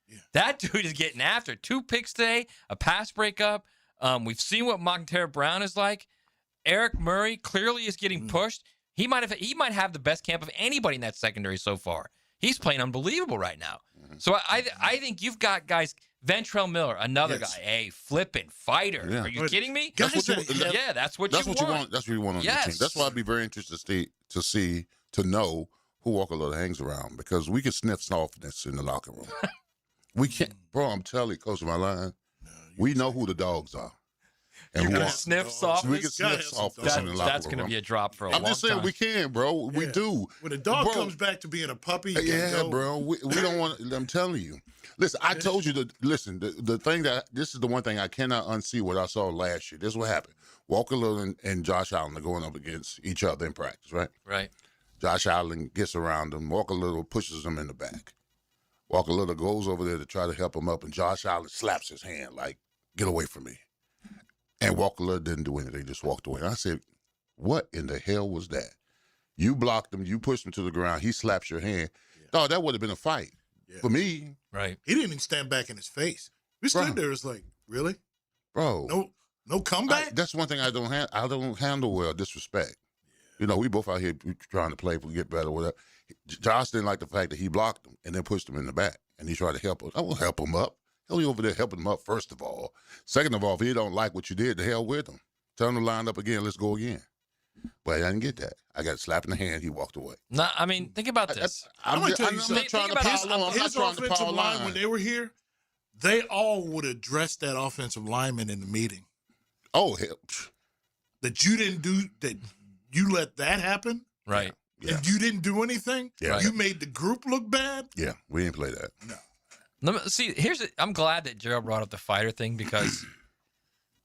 Yeah. That dude is getting after it. 2 picks today, a pass breakup, We've seen what Montero Brown is like. Eric Murray clearly is getting pushed. He might have the best camp of anybody in that secondary so far. He's playing unbelievable right now. So I think you've got guys. Ventrell Miller, another guy, a flipping fighter. Yeah. Are you kidding me? That's what you want. That's what you want. want. That's what you want on your team. That's why I'd be very interested to know who Walker Little hangs around, because we can sniff softness in the locker room. We can't, bro. I'm telling you, Coach, my line. We know who the dogs are. And You're who gonna sniff softness. We can sniff softness in the locker room. That's gonna be a drop for a long time. I'm just saying we can, bro. We do. When a dog comes back to being a puppy, you yeah, go. bro. We don't want. I'm telling you. Listen, I told you to listen. The thing this is the one thing I cannot unsee what I saw last year. This is what happened. Walker Little and Josh Allen are going up against each other in practice, right? Right. Josh Allen gets around him. Walker Little pushes him in the back. Walker Little goes over there to try to help him up, and Josh Allen slaps his hand like, "Get away from me." And Walker Little didn't do anything, just walked away. And I said, what in the hell was that? You blocked him, you pushed him to the ground, he slaps your hand. Oh, that would have been a fight. For me. Right. He didn't even stand back in his face. We stood there, it's like, really? Bro. No comeback? That's one thing I don't handle well, disrespect. You know, we both out here trying to play, get better, whatever. Josh didn't like the fact that he blocked him and then pushed him in the back. And he tried to help him. I will help him up. Hell, you over there helping him up, first of all. Second of all, if he don't like what you did, the hell with him. Tell him to line up again. Let's go again. But I didn't get that. I got slapped in the hand. He walked away. No, I mean, think about this. I'm going to tell you something. trying to pile on. His offensive line, when they were here, they all would address that offensive lineman in the meeting. Oh, hell. That you didn't do, that you let that happen? Right. Yeah. And you didn't do anything? Yeah. You made the group look bad? Yeah, we didn't play that. No. I'm glad that Gerald brought up the fighter thing, because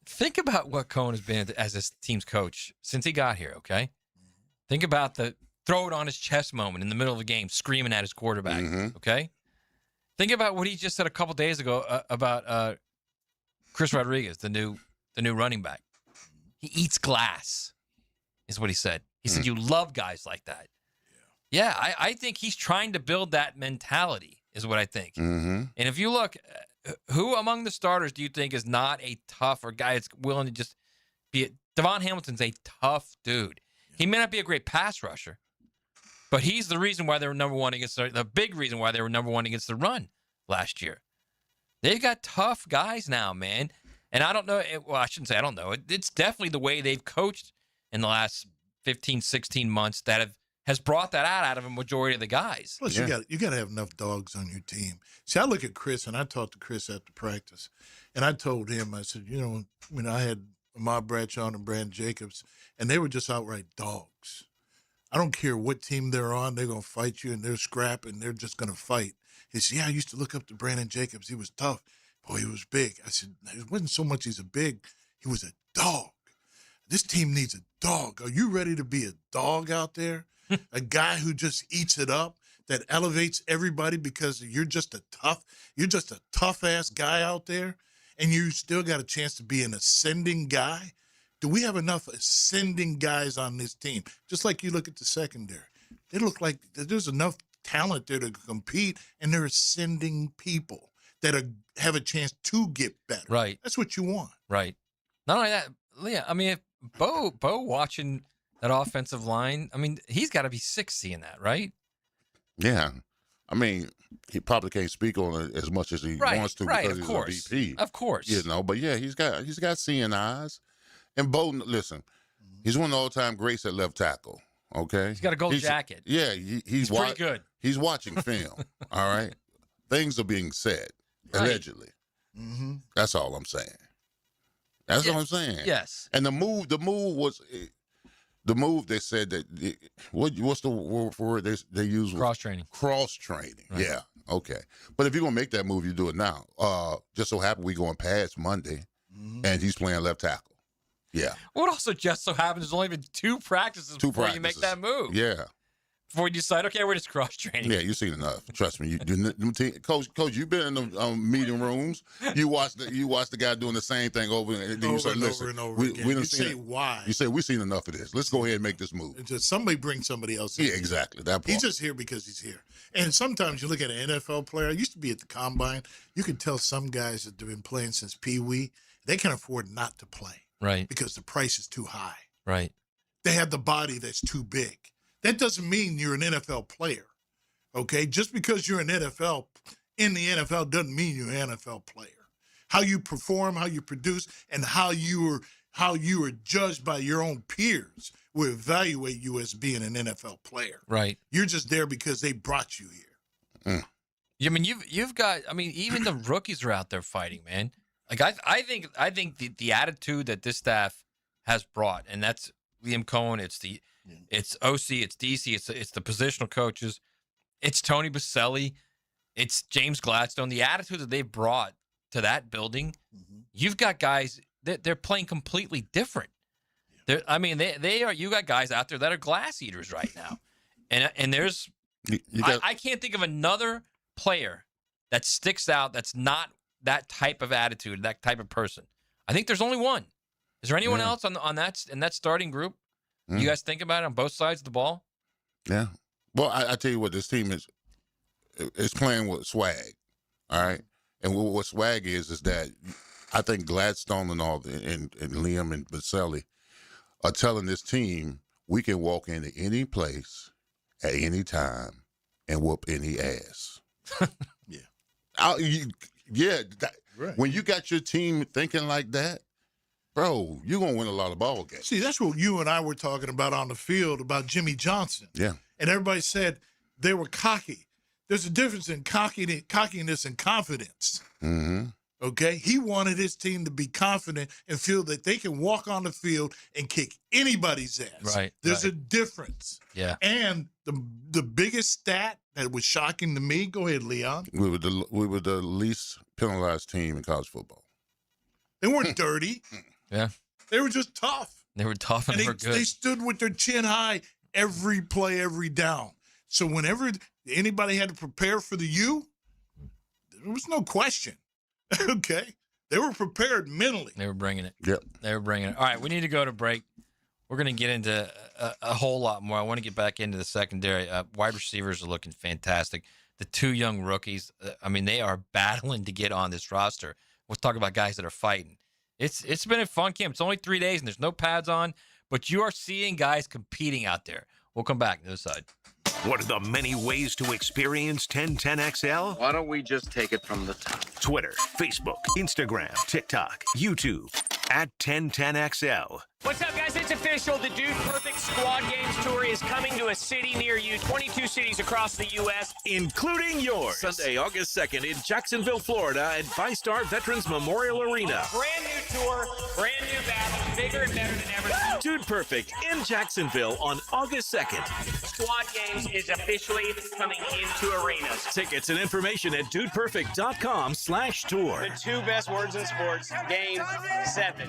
think about what Cohen has been as this team's coach since he got here, okay? Think about the throw it on his chest moment in the middle of the game, screaming at his quarterback, okay? Think about what he just said a couple days ago about Chris Rodriguez, the new running back. He eats glass, is what he said. He said, you love guys like that. Yeah, I think he's trying to build that mentality, is what I think. And if you look, who among the starters do you think is not a tough or guy that's willing to just be Devon Hamilton's a tough dude. He may not be a great pass rusher, but he's the reason why they were number one against the big reason why they were number one against the run last year. They've got tough guys now, man. And I don't know. Well, I shouldn't say I don't know. It's definitely the way they've coached in the last 15, 16 months that has brought that out of a majority of the guys. Plus, you got to have enough dogs on your team. See, I look at Chris, and I talked to Chris after practice, and I told him, I said, you know, when I had Ahmad Bradshaw and Brandon Jacobs, and they were just outright dogs. I don't care what team they're on, they're going to fight you, and they're scrap, and they're just going to fight. He said, yeah, I used to look up to Brandon Jacobs. He was tough. Boy, he was big. I said, it wasn't so much he was a dog. This team needs a dog. Are you ready to be a dog out there? A guy who just eats it up, that elevates everybody because you're just a tough ass guy out there, and you still got a chance to be an ascending guy. Do we have enough ascending guys on this team? Just like you look at the secondary, they look like there's enough talent there to compete, and they're ascending people that have a chance to get better. Right. That's what you want. Right. Not only that, Leah, I mean, if Bo watching that offensive line, I mean, he's got to be sick seeing that, right? Yeah. I mean, he probably can't speak on it as much as he wants to because he's a VP. Of course. You know, but yeah, he's got seeing eyes. And Bo, listen, he's one of the all-time greats at left tackle, okay? He's got a gold jacket. Yeah, he's pretty good. He's watching film, all right? Things are being said, allegedly. Mm-hmm. That's all I'm saying. That's all I'm saying. Yes. And the move was the move. They said that what's the word for it? They use cross training. Cross training. Right. Yeah. Okay. But if you're gonna make that move, you do it now. Just so happen we going past Monday, and he's playing left tackle. Yeah. What also just so happens there's only been two practices before you make that move. Yeah. Before you decide, okay, we're just cross training. Yeah, you've seen enough. Trust me. Coach, you've been in the meeting rooms. You watch the guy doing the same thing over and then you say, listen, we you say why? You say we've seen enough of this. Let's go ahead and make this move. It's just somebody bring somebody else in. Yeah, exactly. That part. He's just here because he's here. And sometimes you look at an NFL player. I used to be at the combine. You could tell some guys that have been playing since Pee Wee, They can afford not to play. Right. Because the price is too high. Right. They have the body that's too big. That doesn't mean you're an NFL player. Okay? Just because you're in the NFL doesn't mean you're an NFL player. How you perform, how you produce, and how you are judged by your own peers will evaluate you as being an NFL player. Right. You're just there because they brought you here. I mean, you've got. I mean, even the rookies are out there fighting, man. Like I think the attitude that this staff has brought, and that's Liam Cohen. It's OC. It's DC. It's the positional coaches. It's Tony Baselli. It's James Gladstone. The attitude that they've brought to that building, you've got guys that they're playing completely different. I mean, they are. You got guys out there that are glass eaters right now, and there's. I can't think of another player that sticks out that's not that type of attitude, that type of person. I think there's only one. Is there anyone else on that starting group? You guys think about it on both sides of the ball? Yeah. Well, I tell you what, this team is playing with swag. All right. And what swag is that I think Gladstone and Liam and Baselli are telling this team we can walk into any place at any time and whoop any ass. Right. When you got your team thinking like that, bro, you're going to win a lot of ball games. See, that's what you and I were talking about on the field about Jimmy Johnson. Yeah. And everybody said they were cocky. There's a difference in cockiness and confidence. Mm-hmm. Okay? He wanted his team to be confident and feel that they can walk on the field and kick anybody's ass. Right. There's a difference. Yeah. And the biggest stat that was shocking to me, go ahead, Leon. We were the least penalized team in college football. They weren't dirty. Yeah. They were just tough. They were tough and they were good. They stood with their chin high every play, every down. So whenever anybody had to prepare for the U, there was no question. Okay? They were prepared mentally. They were bringing it. Yep. They were bringing it. All right, we need to go to break. We're going to get into a whole lot more. I want to get back into the secondary. Wide receivers are looking fantastic. The two young rookies, I mean, they are battling to get on this roster. We'll talk about guys that are fighting. It's been a fun camp. It's only 3 days, and there's no pads on, but you are seeing guys competing out there. We'll come back to the side. What are the many ways to experience 1010XL? Why don't we just take it from the top? Twitter, Facebook, Instagram, TikTok, YouTube, at 1010XL. What's up, guys? It's official. The Dude Perfect Squad Games Tour is coming to a city near you. 22 cities across the U.S., including yours. Sunday, August 2nd in Jacksonville, Florida at VyStar Veterans Memorial Arena. Brand new tour, brand new battle, bigger and better than ever. Dude Perfect in Jacksonville on August 2nd. Squad Games is officially coming into arenas. Tickets and information at dudeperfect.com/tour. The two best words in sports, Game 7.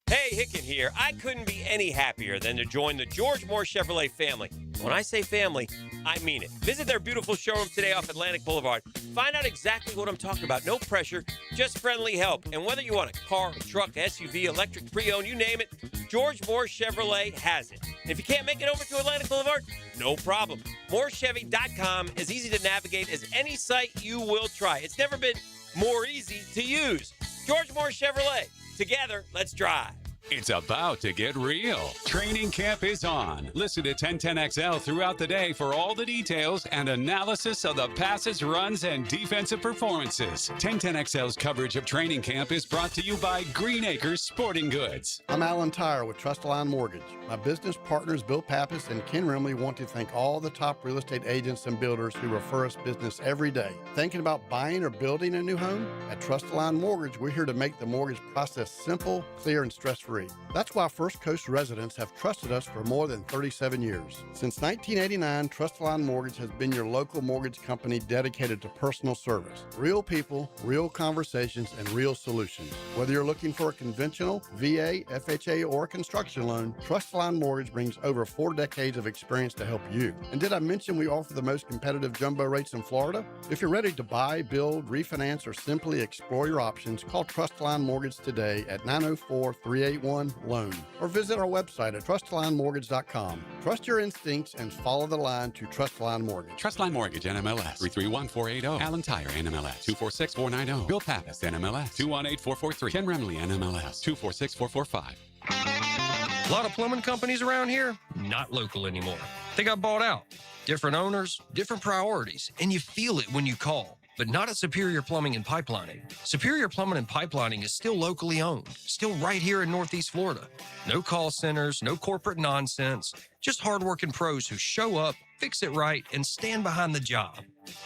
Hey, Hicken here. I couldn't be any happier than to join the George Moore Chevrolet family. When I say family, I mean it. Visit their beautiful showroom today off Atlantic Boulevard. Find out exactly what I'm talking about. No pressure, just friendly help. And whether you want a car, a truck, SUV, electric, pre-owned, you name it, George Moore Chevrolet has it. And if you can't make it over to Atlantic Boulevard, no problem. MooreChevy.com is easy to navigate as any site you will try. It's never been more easy to use. George Moore Chevrolet. Together, let's drive. It's about to get real. Training camp is on. Listen to 1010XL throughout the day for all the details and analysis of the passes, runs, and defensive performances. 1010XL's coverage of training camp is brought to you by Green Acres Sporting Goods. I'm Alan Tyre with Trust-A-Line Mortgage. My business partners Bill Pappas and Ken Rimley want to thank all the top real estate agents and builders who refer us business every day. Thinking about buying or building a new home? At Trust-A-Line Mortgage, we're here to make the mortgage process simple, clear, and stress-free. That's why First Coast residents have trusted us for more than 37 years. Since 1989, Trust-A-Line Mortgage has been your local mortgage company dedicated to personal service. Real people, real conversations, and real solutions. Whether you're looking for a conventional, VA, FHA, or construction loan, Trust-A-Line Mortgage brings over 4 decades of experience to help you. And did I mention we offer the most competitive jumbo rates in Florida? If you're ready to buy, build, refinance, or simply explore your options, call Trust-A-Line Mortgage today at 904-381 888-481-LOAN or visit our website at trustlinemortgage.com. Trust your instincts and follow the line to Trustline Mortgage. Trustline Mortgage, NMLS 331480. Allen Tire, NMLS 246490. Bill Pappas, NMLS 218443. Ken Remley, NMLS 246445. A lot of plumbing companies around here, not local anymore. They got bought out. Different owners, different priorities, and you feel it when you call. But not at Superior Plumbing and Pipelining. Superior Plumbing and Pipelining is still locally owned, still right here in Northeast Florida. No call centers, no corporate nonsense, just hardworking pros who show up, fix it right, and stand behind the job.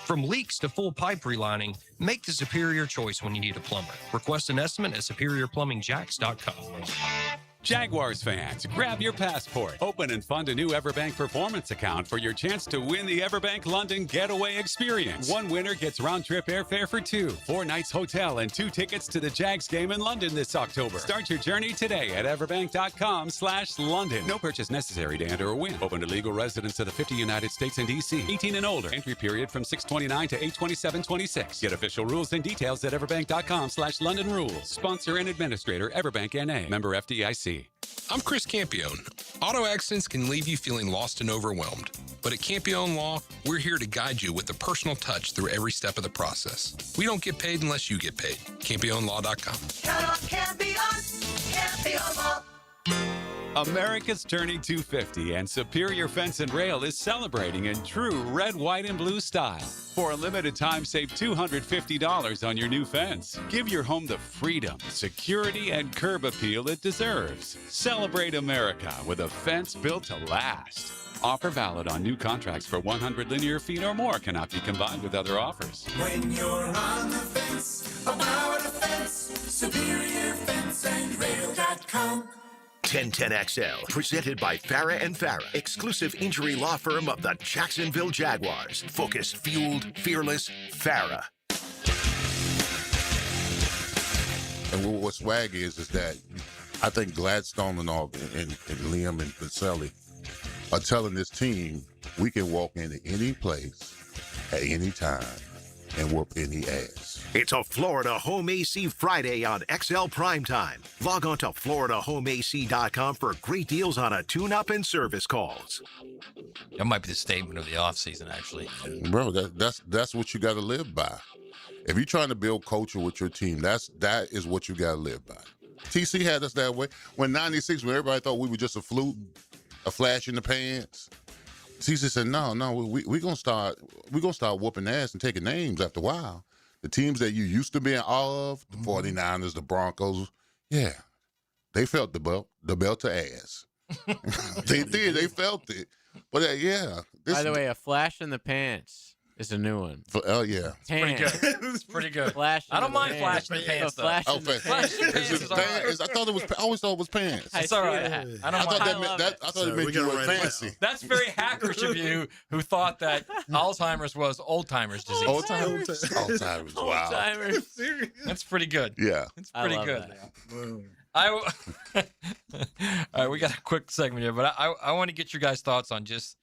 From leaks to full pipe relining, make the superior choice when you need a plumber. Request an estimate at superiorplumbingjacks.com. Jaguars fans, grab your passport. Open and fund a new Everbank Performance account for your chance to win the Everbank London Getaway Experience. One winner gets round-trip airfare for two, 4 nights hotel, and 2 tickets to the Jags game in London this October. Start your journey today at everbank.com/London. No purchase necessary to enter or win. Open to legal residents of the 50 United States and D.C. 18 and older. Entry period from 6/29 to 8/27/26. Get official rules and details at everbank.com/London Rules. Sponsor and administrator, Everbank N.A. Member FDIC. I'm Chris Campione. Auto accidents can leave you feeling lost and overwhelmed. But at Campione Law, we're here to guide you with a personal touch through every step of the process. We don't get paid unless you get paid. CampioneLaw.com. Count on Campione, Campione Law. America's turning 250, and Superior Fence and Rail is celebrating in true red, white, and blue style. For a limited time, save $250 on your new fence. Give your home the freedom, security, and curb appeal it deserves. Celebrate America with a fence built to last. Offer valid on new contracts for 100 linear feet or more. Cannot be combined with other offers. When you're on the fence, about a fence, SuperiorFenceandRail.com. 1010XL, presented by Farah and Farah, exclusive injury law firm of the Jacksonville Jaguars. Focused, fueled, fearless, Farah. And what swag is that I think Gladstone and all and Liam and Pacelli are telling this team we can walk into any place at any time and whoop any ass. It's a Florida Home AC Friday on XL Primetime. Log on to FloridaHomeAC.com for great deals on a tune-up and service calls. That might be the statement of the offseason, actually. Bro, that's what you got to live by. If you're trying to build culture with your team, that is what you got to live by. TC had us that way. When 96, when everybody thought we were just a fluke, a flash in the pants, TC said, no, we're gonna start whooping ass and taking names after a while. The teams that you used to be in awe of, the 49ers, the Broncos, yeah, they felt the belt to ass. They did, they felt it. But yeah. By the way, a flash in the pants is a new one. Oh, yeah. It's pretty good. It's pretty good. Flash I don't mind pants. flashing the pants, though. Flash in the Flash in the pants is all right. I thought it was. I always thought it was pants. It's all right. I don't mind. I thought it meant you were fancy. That's very hackerish of you, who thought that Alzheimer's was old-timers disease. Alzheimer's. Wow. Alzheimer's. That's pretty good. Yeah. It's pretty good. That. All right, we got a quick segment here, but I want to get your guys' thoughts on just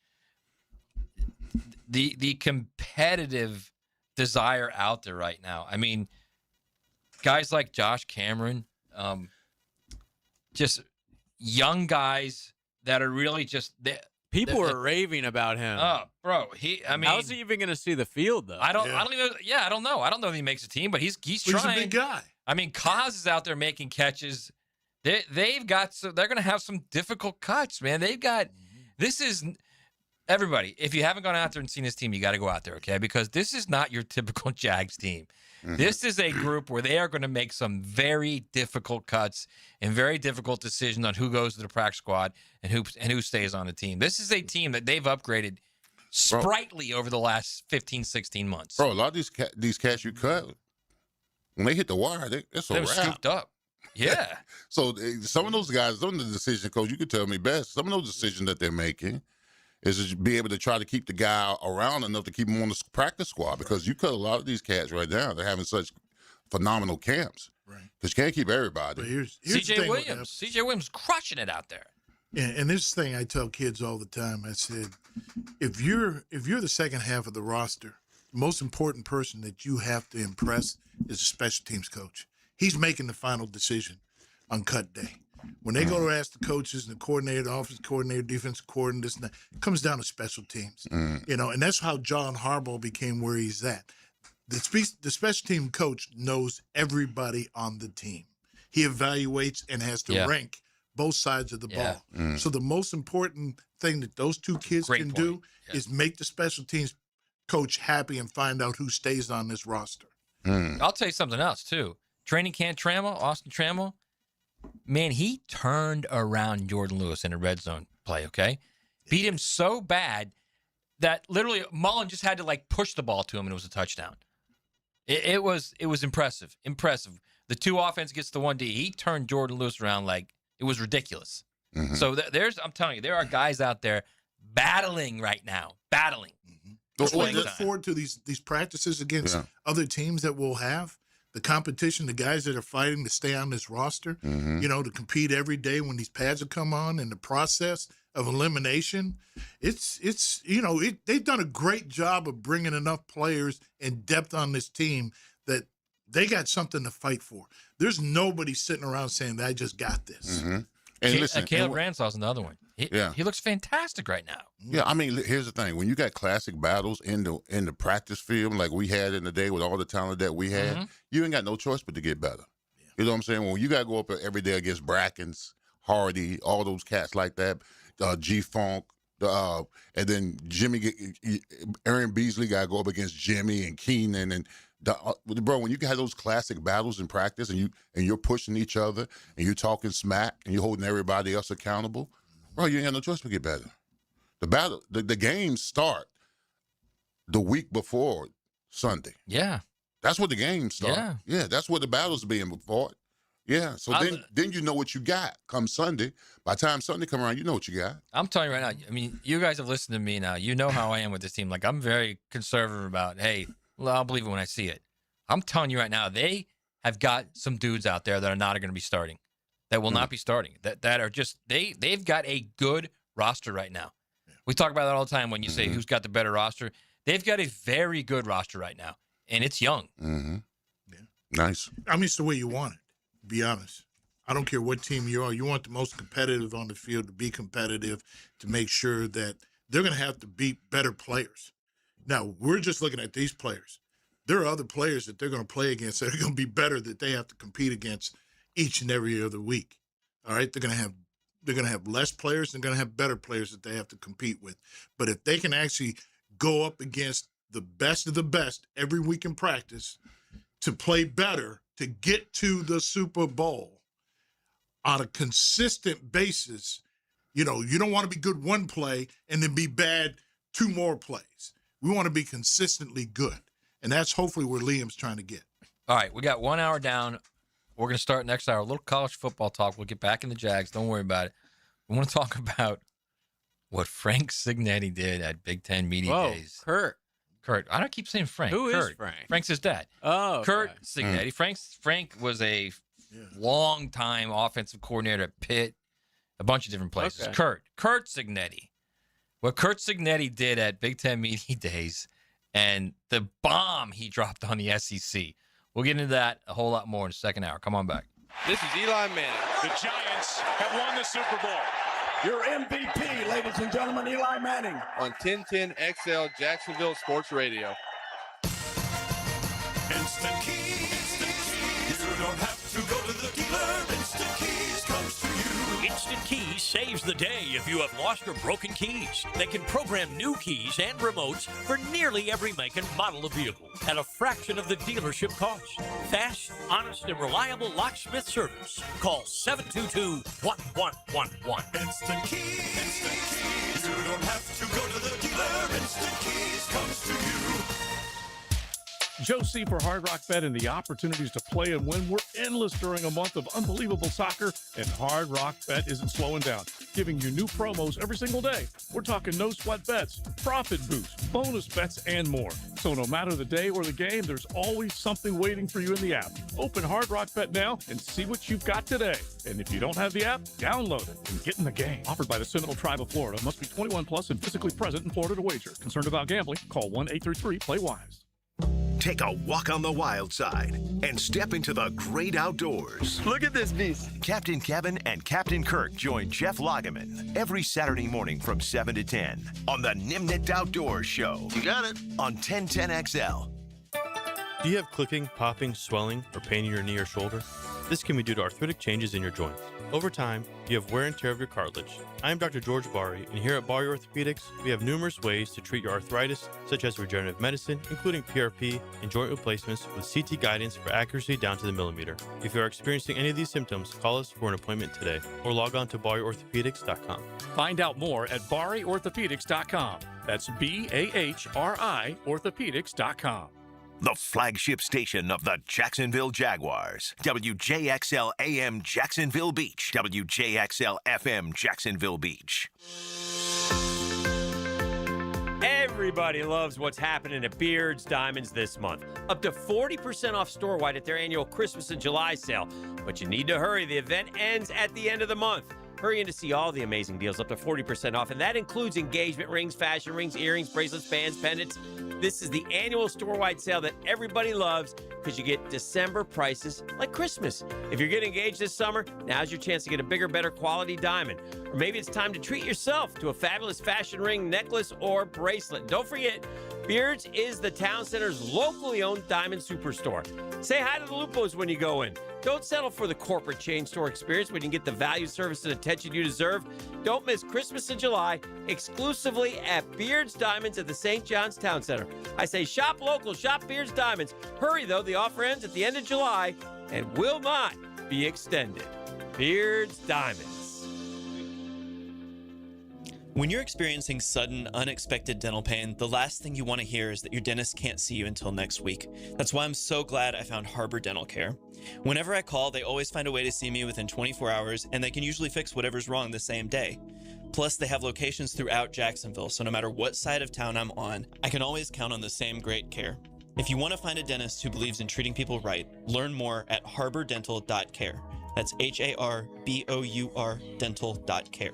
the competitive desire out there right now. I mean, guys like Josh Cameron, just young guys that are really just people are raving about him. Oh, bro, how's he even going to see the field though? I don't know. I don't know if he makes a team, but he's trying. He's a big guy. I mean, Kaz is out there making catches. They're going to have some difficult cuts, man. This is. Everybody, if you haven't gone out there and seen this team, you got to go out there, okay? Because this is not your typical Jags team. Mm-hmm. This is a group where they are going to make some very difficult cuts and very difficult decisions on who goes to the practice squad and who stays on the team. This is a team that they've upgraded sprightly over the last 15, 16 months. Bro, a lot of these cats you cut, when they hit the wire, it's a wrap. They're scooped up. Yeah. So some of those guys, some of the decisions, Coach, you could tell me best, some of those decisions that they're making is to be able to try to keep the guy around enough to keep him on the practice squad, because you cut a lot of these cats right now. They're having such phenomenal camps. Right. Because you can't keep everybody. But here's C.J. Williams. C.J. Williams crushing it out there. Yeah, and this thing I tell kids all the time. I said, if you're the second half of the roster, the most important person that you have to impress is a special teams coach. He's making the final decision on cut day. When they go to ask the coaches and the coordinator, the offensive coordinator, defensive coordinator, this and that, it comes down to special teams. You know, and that's how John Harbaugh became where he's at. The special team coach knows everybody on the team. He evaluates and has to rank both sides of the ball. So the most important thing that those two kids can do is make the special teams coach happy and find out who stays on this roster. I'll tell you something else, too. Training camp Trammell, Austin Trammell, man, he turned around Jordan Lewis in a red zone play, okay? Beat him so bad that literally Mullen just had to, like, push the ball to him, and it was a touchdown. It was impressive. The two offense gets the 1D. He turned Jordan Lewis around like it was ridiculous. So I'm telling you, there are guys out there battling right now. That's why I look forward to these practices against other teams that we'll have. The competition, the guys that are fighting to stay on this roster, you know, to compete every day when these pads will come on, and the process of elimination. It's you know, they've done a great job of bringing enough players and depth on this team that they got something to fight for. There's nobody sitting around saying that I just got this. And listen, Caleb Ransaw's another one. He looks fantastic right now. Yeah, I mean, here's the thing: when you got classic battles in the practice field, like we had in the day with all the talent that we had, you ain't got no choice but to get better. You know what I'm saying? When you got to go up every day against Brackens, Hardy, all those cats like that, G-Funk, and then Aaron Beasley got to go up against Jimmy and Keenan and. Bro, when you have those classic battles in practice and you're pushing each other and you're talking smack and you're holding everybody else accountable, bro, you ain't got no choice but to get better. The games start the week before Sunday. Yeah. That's what the games start. Yeah, that's what the battle's being fought. Yeah, so then you know what you got come Sunday. By the time Sunday come around, you know what you got. I'm telling you right now, I mean, you guys have listened to me now. You know how I am with this team. Like, I'm very conservative about, hey, well, I'll believe it when I see it. I'm telling you right now, they have got some dudes out there that are not going to be starting, that will not be starting, that are just they've got a good roster right now. We talk about that all the time when you say who's got the better roster. They've got a very good roster right now, and it's young. Nice. I mean, it's the way you want it, to be honest. I don't care what team you are. You want the most competitive on the field to be competitive, to make sure that they're going to have to beat better players. Now, we're just looking at these players. There are other players that they're going to play against that are going to be better, that they have to compete against each and every other week. All right? They're going to have less players. They're going to have better players that they have to compete with. But if they can actually go up against the best of the best every week in practice to play better, to get to the Super Bowl on a consistent basis, you know, you don't want to be good one play and then be bad two more plays. We want to be consistently good, and that's hopefully where Liam's trying to get. All right, we got 1 hour down. We're going to start next hour. A little college football talk. We'll get back in the Jags. Don't worry about it. We want to talk about what Frank Signetti did at Big Ten Media Days. Kurt. I don't keep saying Frank. Who Kurt. is Frank? Frank's his dad. Oh, Kurt okay. Signetti. Frank was a long-time offensive coordinator at Pitt, a bunch of different places. Okay. Kurt Signetti. What Kurt Signetti did at Big Ten Media Days and the bomb he dropped on the SEC. We'll get into that a whole lot more in the second hour. Come on back. This is Eli Manning. The Giants have won the Super Bowl. Your MVP, ladies and gentlemen, Eli Manning. On 1010 XL Jacksonville Sports Radio. Instant Keys. You don't have to go to the dealer. Instant Keys comes to you. Instant Keys saves the day if you have lost or broken keys. They can program new keys and remotes for nearly every make and model of vehicle at a fraction of the dealership cost. Fast, honest, and reliable locksmith service. Call 722-1111. Instant Keys. Instant Keys. You don't have to go to the dealer. Instant Keys comes to you. Joe C. for Hard Rock Bet, and the opportunities to play and win were endless during a month of unbelievable soccer, and Hard Rock Bet isn't slowing down, giving you new promos every single day. We're talking no sweat bets, profit boosts, bonus bets, and more. So no matter the day or the game, there's always something waiting for you in the app. Open Hard Rock Bet now and see what you've got today. And if you don't have the app, download it and get in the game. Offered by the Seminole Tribe of Florida. Must be 21 plus and physically present in Florida to wager. Concerned about gambling? Call 1-833-PLAY-WISE. Take a walk on the wild side and step into the great outdoors. Look at this beast. Captain Kevin and Captain Kirk join Jeff Lageman every Saturday morning from 7 to 10 on the Nimnet Outdoors Show. You got it. On 1010XL. Do you have clicking, popping, swelling, or pain in your knee or shoulder? This can be due to arthritic changes in your joints. Over time, you have wear and tear of your cartilage. I am Dr. George Bari, and here at Bari Orthopedics, we have numerous ways to treat your arthritis, such as regenerative medicine, including PRP and joint replacements with CT guidance for accuracy down to the millimeter. If you are experiencing any of these symptoms, call us for an appointment today, or log on to BariOrthopedics.com. Find out more at BariOrthopedics.com. That's BAHRI Orthopedics.com. The flagship station of the Jacksonville Jaguars. WJXL AM Jacksonville Beach. WJXL FM Jacksonville Beach. Everybody loves what's happening at Beards Diamonds this month. Up to 40% off store-wide at their annual Christmas and July sale. But you need to hurry. The event ends at the end of the month. Hurry in to see all the amazing deals, up to 40% off, and that includes engagement rings, fashion rings, earrings, bracelets, bands, pendants. This is the annual store-wide sale that everybody loves because you get December prices like Christmas. If you're getting engaged this summer, now's your chance to get a bigger, better quality diamond. Or maybe it's time to treat yourself to a fabulous fashion ring, necklace, or bracelet. Don't forget, Beards is the town center's locally owned diamond superstore. Say hi to the Lupos when you go in. Don't settle for the corporate chain store experience when you can get the value, service, and attention you deserve. Don't miss Christmas in July exclusively at Beards Diamonds at the St. John's Town Center. I say shop local, shop Beards Diamonds. Hurry, though, the offer ends at the end of July and will not be extended. Beards Diamonds. When you're experiencing sudden, unexpected dental pain, the last thing you want to hear is that your dentist can't see you until next week. That's why I'm so glad I found Harbor Dental Care. Whenever I call, they always find a way to see me within 24 hours, and they can usually fix whatever's wrong the same day. Plus, they have locations throughout Jacksonville, so no matter what side of town I'm on, I can always count on the same great care. If you want to find a dentist who believes in treating people right, learn more at harbordental.care. That's HARBOUR dental.care.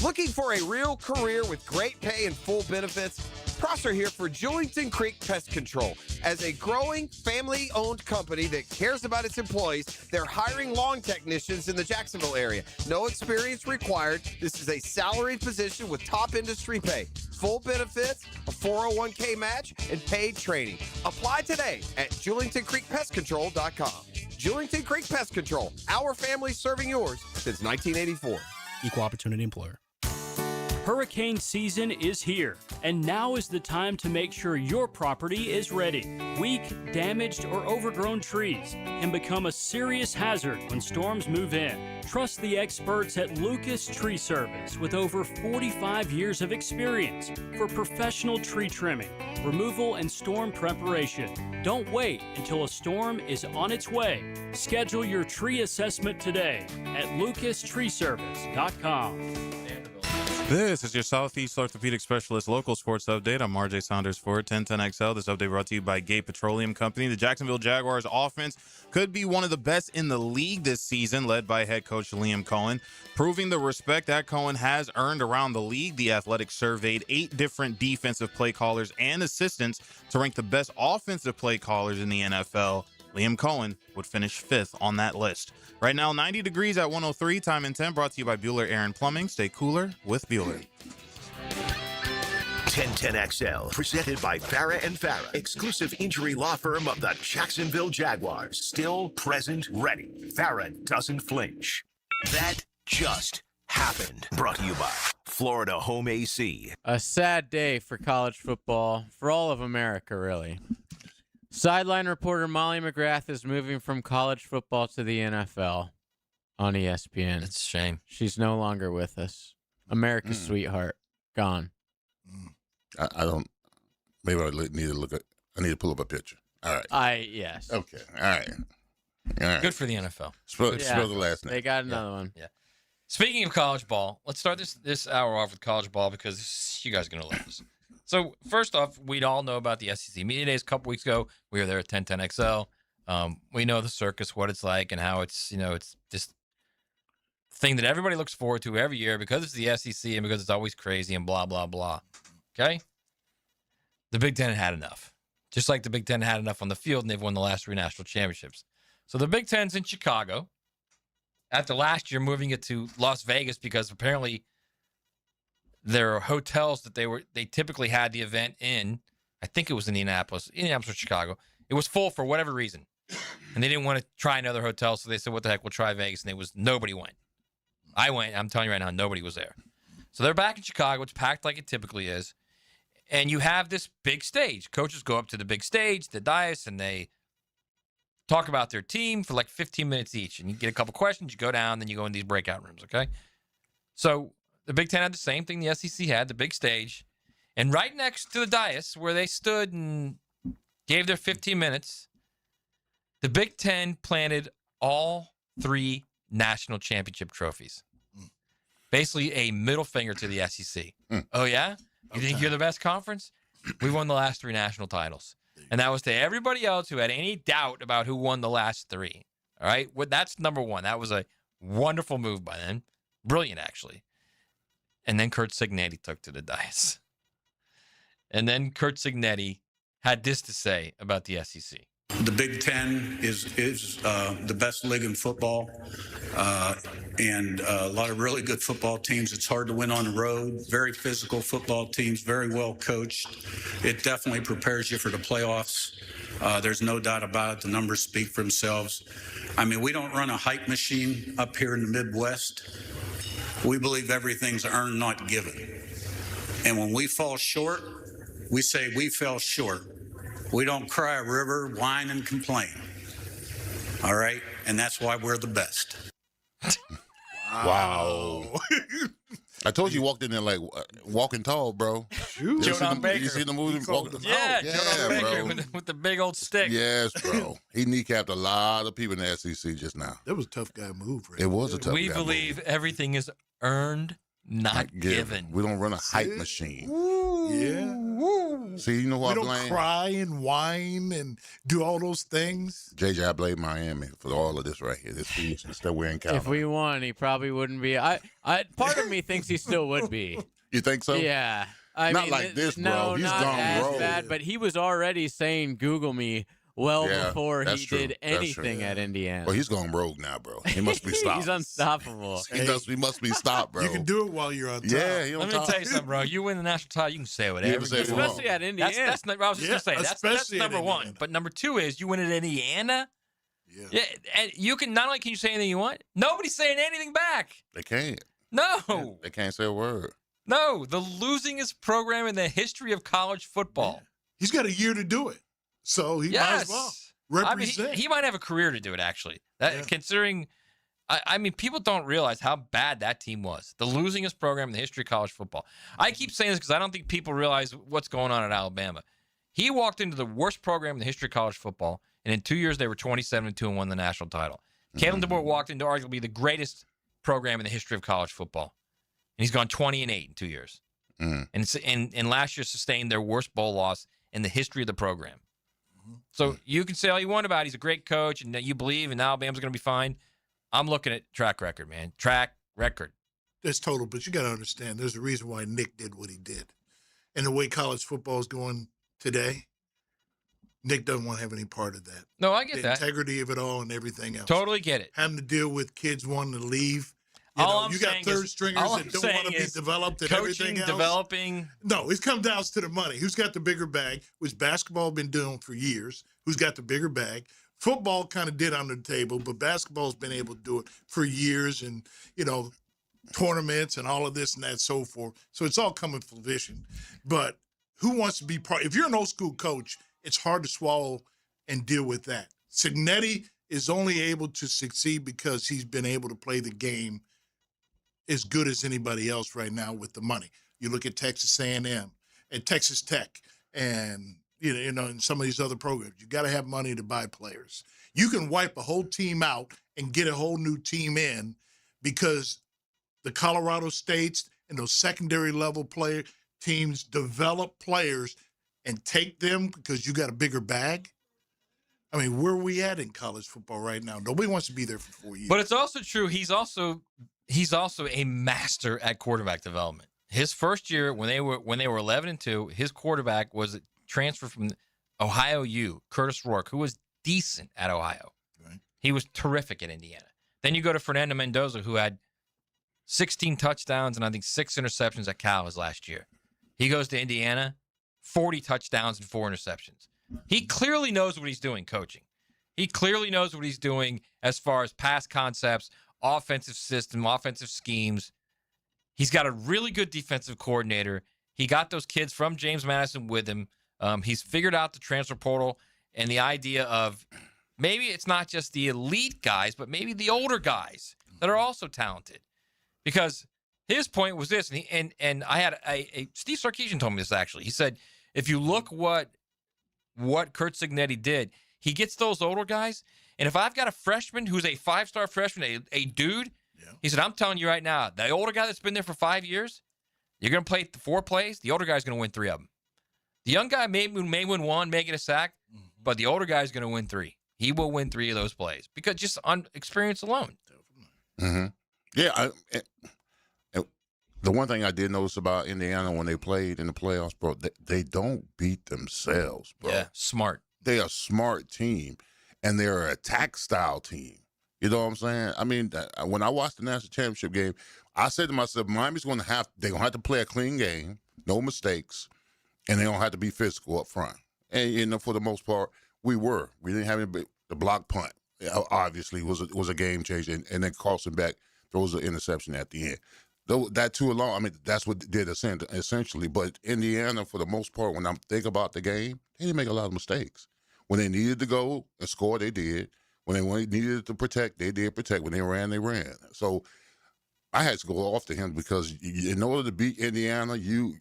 Looking for a real career with great pay and full benefits? Prosser here for Julington Creek Pest Control. As a growing, family-owned company that cares about its employees, they're hiring lawn technicians in the Jacksonville area. No experience required. This is a salaried position with top industry pay. Full benefits, a 401k match, and paid training. Apply today at JulingtonCreekPestControl.com. Julington Creek Pest Control. Our family serving yours since 1984. Equal opportunity employer. Hurricane season is here, and now is the time to make sure your property is ready. Weak, damaged, or overgrown trees can become a serious hazard when storms move in. Trust the experts at Lucas Tree Service with over 45 years of experience for professional tree trimming, removal, and storm preparation. Don't wait until a storm is on its way. Schedule your tree assessment today at lucastreeservice.com. This is your Southeast Orthopedic Specialist local sports update. I'm RJ Saunders for 1010XL. This update brought to you by Gate Petroleum Company. The Jacksonville Jaguars offense could be one of the best in the league this season, led by head coach Liam Cohen. Proving the respect that Cohen has earned around the league, the Athletic surveyed 8 different defensive play callers and assistants to rank the best offensive play callers in the NFL. Liam Cohen would finish 5th on that list. Right now, 90 degrees at 103, time and 10, brought to you by Bueller Aaron Plumbing. Stay cooler with Bueller. 1010XL, presented by Farah and Farah, exclusive injury law firm of the Jacksonville Jaguars. Still present, ready. Farah doesn't flinch. That just happened. Brought to you by Florida Home AC. A sad day for college football, for all of America, really. Sideline reporter Molly McGrath is moving from college football to the NFL on ESPN. It's a shame. She's no longer with us. America's sweetheart. Gone. I don't. Maybe I need to look at. I need to pull up a picture. All right. Yes. Okay. All right. All right. Good for the NFL. Spell the last name. They got another one. Yeah. Speaking of college ball, let's start this hour off with college ball because you guys are going to love this. So first off, we'd all know about the SEC Media Days a couple weeks ago. We were there at 1010XL. We know the circus, what it's like, and how it's, it's this thing that everybody looks forward to every year because it's the SEC and because it's always crazy and blah, blah, blah. Okay? The Big Ten had enough. Just like the Big Ten had enough on the field, and they've won the last 3 national championships. So the Big Ten's in Chicago. After last year, moving it to Las Vegas because apparently there are hotels that they typically had the event in. I think it was Indianapolis or Chicago. It was full for whatever reason. And they didn't want to try another hotel, so they said, what the heck, we'll try Vegas. And nobody went. I went. I'm telling you right now, nobody was there. So they're back in Chicago. It's packed like it typically is. And you have this big stage. Coaches go up to the big stage, the dais, and they talk about their team for like 15 minutes each. And you get a couple questions, you go down, then you go in these breakout rooms, okay? So the Big Ten had the same thing the SEC had, the big stage. And right next to the dais where they stood and gave their 15 minutes, the Big Ten planted all 3 national championship trophies. Basically a middle finger to the SEC. Oh, yeah? You think you're the best conference? We won the last 3 national titles. And that was to everybody else who had any doubt about who won the last 3. All right? Well, that's number 1. That was a wonderful move by them. Brilliant, actually. And then Curt Cignetti took to the dais. And then Curt Cignetti had this to say about the SEC. The Big Ten is the best league in football, and a lot of really good football teams. It's hard to win on the road. Very physical football teams, very well coached. It definitely prepares you for the playoffs. There's no doubt about it. The numbers speak for themselves. I mean, we don't run a hype machine up here in the Midwest. We believe everything's earned, not given. And when we fall short, we say we fell short. We don't cry a river, whine, and complain. All right? And that's why we're the best. Wow. I told you walked in there like walking tall, bro. Joe Don Baker. You see the movie? Yeah, Joe Don Baker with the big old stick. Yes, bro. He kneecapped a lot of people in the SEC just now. That was a tough guy move, right? It was a tough guy We believe everything is earned, not given. We don't run a hype machine. Yeah. See, you know what we I don't blame? cry and whine and do all those things. JJ, I blame Miami for all of this right here. This foolishness that we're encountering. If we won, he probably wouldn't be. Part of me thinks he still would be. You think so? Yeah. Not mean, like this, bro. No, He's not gone as rogue. bad, but he was already saying Google me before he did anything at Indiana. Well, he's going rogue now, bro. He must be stopped. He's unstoppable. He must be stopped, bro. You can do it while you're on top. Yeah, Let me tell you something, bro. You win the national title, you can say whatever. can say what you want. Especially at Indiana. That's I was just going to say, that's especially at number 1. Indiana. But number 2 is you win at Indiana. Yeah. And you can, not only can you say anything you want, nobody's saying anything back. They can't. No. They can't say a word. No. The losingest program in the history of college football. He's got a year to do it. So he might as well represent. I mean, he might have a career to do it, actually. Considering, I mean, people don't realize how bad that team was. The losingest program in the history of college football. I keep saying this because I don't think people realize what's going on at Alabama. He walked into the worst program in the history of college football, and in 2 years, they were 27-2 and won the national title. Kalen DeBoer walked into arguably the greatest program in the history of college football, and he's gone 20-8 in 2 years. And last year sustained their worst bowl loss in the history of the program. So you can say all you want about it. He's a great coach and that you believe and Alabama's going to be fine. I'm looking at track record, man. Track record. That's total, but you got to understand there's a reason why Nick did what he did. And the way college football is going today, Nick doesn't want to have any part of that. No, I get the that. integrity of it all and everything else. Totally get it. Having to deal with kids wanting to leave. You got third stringers that don't want to be developed and coaching, everything else. Developing. No, it comes down to the money. Who's got the bigger bag, which basketball been doing for years. Who's got the bigger bag? Football kind of did under the table, but basketball's been able to do it for years and, tournaments and all of this and that, so forth. So it's all coming to fruition. But who wants to be part? If you're an old school coach, it's hard to swallow and deal with that. Cignetti is only able to succeed because he's been able to play the game as good as anybody else right now with the money. You look at Texas A&M and Texas Tech and, and some of these other programs. You got to have money to buy players. You can wipe a whole team out and get a whole new team in because the Colorado States and those secondary level player teams develop players and take them because you got a bigger bag. I mean, where are we at in college football right now? Nobody wants to be there for 4 years. But it's also true. He's also a master at quarterback development. His first year when they were 11-2, his quarterback was a transfer from Ohio U, Curtis Rourke, who was decent at Ohio. Right. He was terrific at Indiana. Then you go to Fernando Mendoza, who had 16 touchdowns and I think 6 interceptions at Cal his last year. He goes to Indiana, 40 touchdowns and 4 interceptions. He clearly knows what he's doing coaching. He clearly knows what he's doing as far as pass concepts, offensive system, offensive schemes. He's got a really good defensive coordinator. He got those kids from James Madison with him. He's figured out the transfer portal and the idea of maybe it's not just the elite guys, but maybe the older guys that are also talented. Because his point was this, and I had a Steve Sarkisian told me this actually. He said, if you look what Curt Cignetti did, he gets those older guys, and if I've got a freshman who's a 5-star freshman, a dude, he said, I'm telling you right now, the older guy that's been there for 5 years, you're going to play 4 plays, the older guy's going to win 3 of them. The young guy may win 1, may get a sack, but the older guy's going to win 3. He will win 3 of those plays because just on experience alone. Mm-hmm. Yeah, the one thing I did notice about Indiana when they played in the playoffs, bro, they don't beat themselves, bro. Yeah, smart. They're a smart team, and they're an attack-style team. You know what I'm saying? I mean, when I watched the national championship game, I said to myself, Miami's going to have to play a clean game, no mistakes, and they don't have to be physical up front. And for the most part, we didn't have any the block punt. Obviously, was a game changer, and then Carlson back throws an interception at the end. Though that too alone, I mean, that's what did essentially. But Indiana, for the most part, when I'm thinking about the game, they didn't make a lot of mistakes. When they needed to go and score, they did. When they needed to protect, they did protect. When they ran, they ran. So I had to go off to him because in order to beat Indiana, you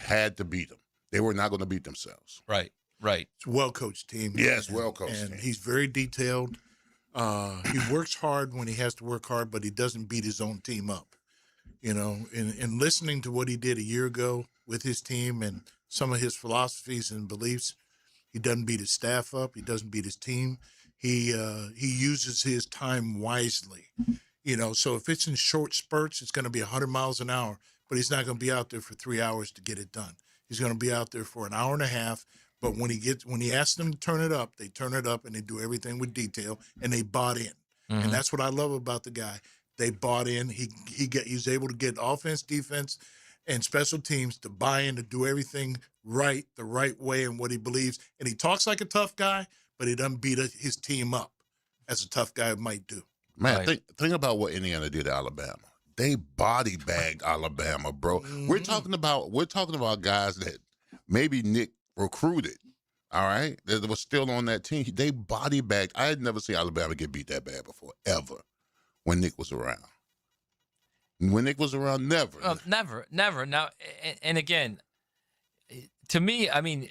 had to beat them. They were not going to beat themselves. Right. It's a well-coached team. Yes, well-coached and team. He's very detailed. He works hard when he has to work hard, but he doesn't beat his own team up. You know, and listening to what he did a year ago with his team and some of his philosophies and beliefs, he doesn't beat his staff up. He doesn't beat his team. He uses his time wisely. You know, so if it's in short spurts, it's going to be 100 miles an hour, but he's not going to be out there for 3 hours to get it done. He's going to be out there for an hour and a half. But when he asks them to turn it up, they turn it up and they do everything with detail and they bought in. Mm-hmm. And that's what I love about the guy. They bought in. He's able to get offense, defense, and special teams to buy in, to do everything right, the right way, and what he believes. And he talks like a tough guy, but he doesn't beat his team up as a tough guy might do. Man, think about what Indiana did to Alabama. They body bagged Alabama, bro. Mm-hmm. We're talking about guys that maybe Nick recruited. All right, that was still on that team. They body bagged. I had never seen Alabama get beat that bad before, ever. When Nick was around. Never. Oh, never. Now, and again, to me, I mean,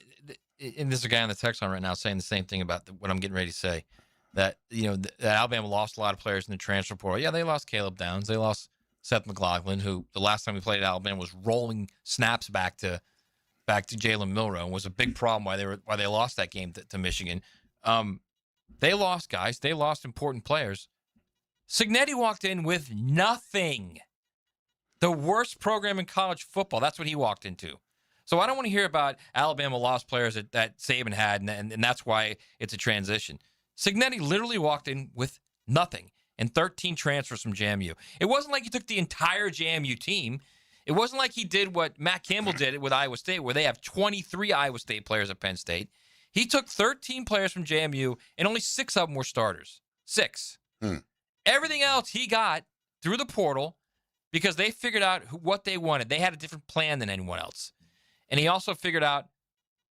and there's a guy on the text line right now saying the same thing about what I'm getting ready to say, that, you know, that Alabama lost a lot of players in the transfer portal. Yeah, they lost Caleb Downs. They lost Seth McLaughlin, who the last time we played at Alabama was rolling snaps back to Jalen Milroe, and was a big problem why they lost that game to Michigan. They lost guys. They lost important players. Cignetti walked in with nothing. The worst program in college football. That's what he walked into. So I don't want to hear about Alabama lost players that Saban had, and that's why it's a transition. Cignetti literally walked in with nothing and 13 transfers from JMU. It wasn't like he took the entire JMU team. It wasn't like he did what Matt Campbell did with Iowa State, where they have 23 Iowa State players at Penn State. He took 13 players from JMU, and only 6 of them were starters. 6. Everything else he got through the portal because they figured out what they wanted. They had a different plan than anyone else. And he also figured out,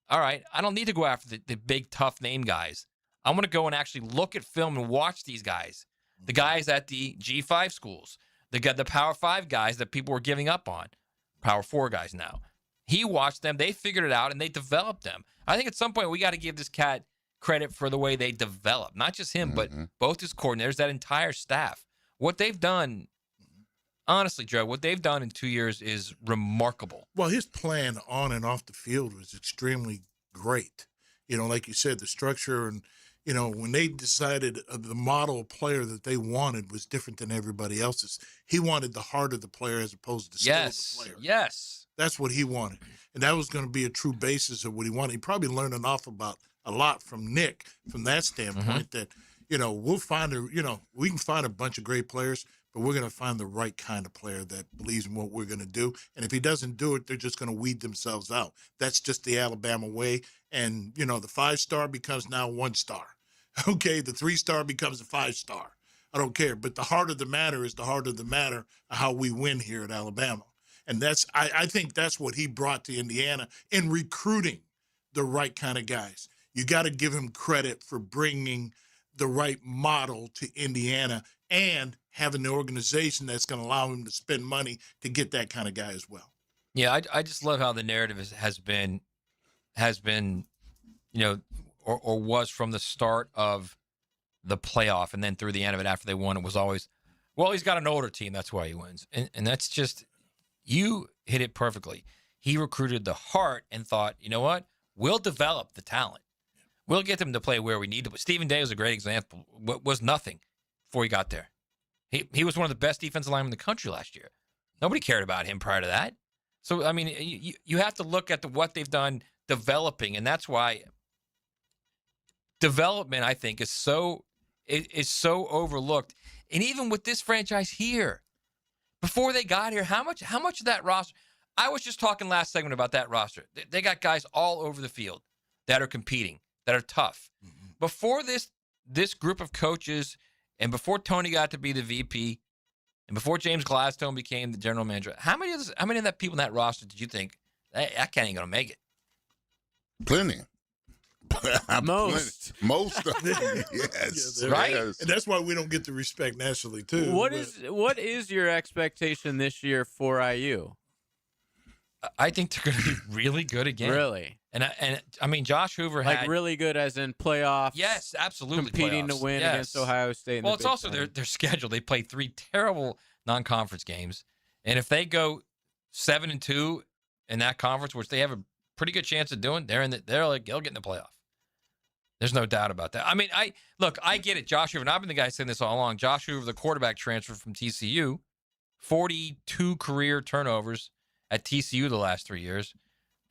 all right, I don't need to go after the big, tough name guys. I'm going to go and actually look at film and watch these guys. The guys at the G5 schools. The Power 5 guys that people were giving up on. Power 4 guys now. He watched them. They figured it out, and they developed them. I think at some point we got to give this cat credit for the way they develop. Not just him, but both his coordinators, that entire staff. What they've done, honestly, Joe, what they've done in 2 years is remarkable. Well, his plan on and off the field was extremely great. You know, like you said, the structure and, you know, when they decided the model player that they wanted was different than everybody else's. He wanted the heart of the player as opposed to the skill of the player. Yes. That's what he wanted. And that was going to be a true basis of what he wanted. He probably learned an awful a lot from Nick from that standpoint that, we'll find we can find a bunch of great players, but we're going to find the right kind of player that believes in what we're going to do. And if he doesn't do it, they're just going to weed themselves out. That's just the Alabama way. And, the 5-star becomes now 1-star. Okay, the 3-star becomes a 5-star. I don't care. But the heart of the matter is the heart of the matter of how we win here at Alabama. And I think that's what he brought to Indiana in recruiting the right kind of guys. You got to give him credit for bringing the right model to Indiana and having the organization that's going to allow him to spend money to get that kind of guy as well. Yeah, I just love how the narrative has been, or was from the start of the playoff and then through the end of it after they won. It was always, well, he's got an older team, that's why he wins. And that's just, you hit it perfectly. He recruited the heart and thought, you know what? We'll develop the talent. We'll get them to play where we need to. But Stephen Day was a great example. Was nothing before he got there. He was one of the best defensive linemen in the country last year. Nobody cared about him prior to that. So, I mean, you have to look at what they've done developing, and that's why development, I think, is so overlooked. And even with this franchise here, before they got here, how much of that roster? I was just talking last segment about that roster. They got guys all over the field that are competing, that are tough. Mm-hmm. Before this group of coaches, and before Tony got to be the VP, and before James Gladstone became the general manager, how many of that people in that roster did you think that ain't gonna make it? Plenty. Most of them, yes, right. Yes. And that's why we don't get the respect nationally too. What is your expectation this year for IU? I think they're going to be really good again. Really? And I mean, Josh Hoover had really good as in playoffs. Yes, absolutely. Competing playoffs. to win against Ohio State. Well, it's also their schedule. They played 3 terrible non-conference games, and if they go 7-2 in that conference, which they have a pretty good chance of doing, they'll get in the playoff. There's no doubt about that. I mean, I get it. Josh Hoover, and I've been the guy saying this all along. Josh Hoover, the quarterback transfer from TCU, 42 career turnovers at TCU the last 3 years.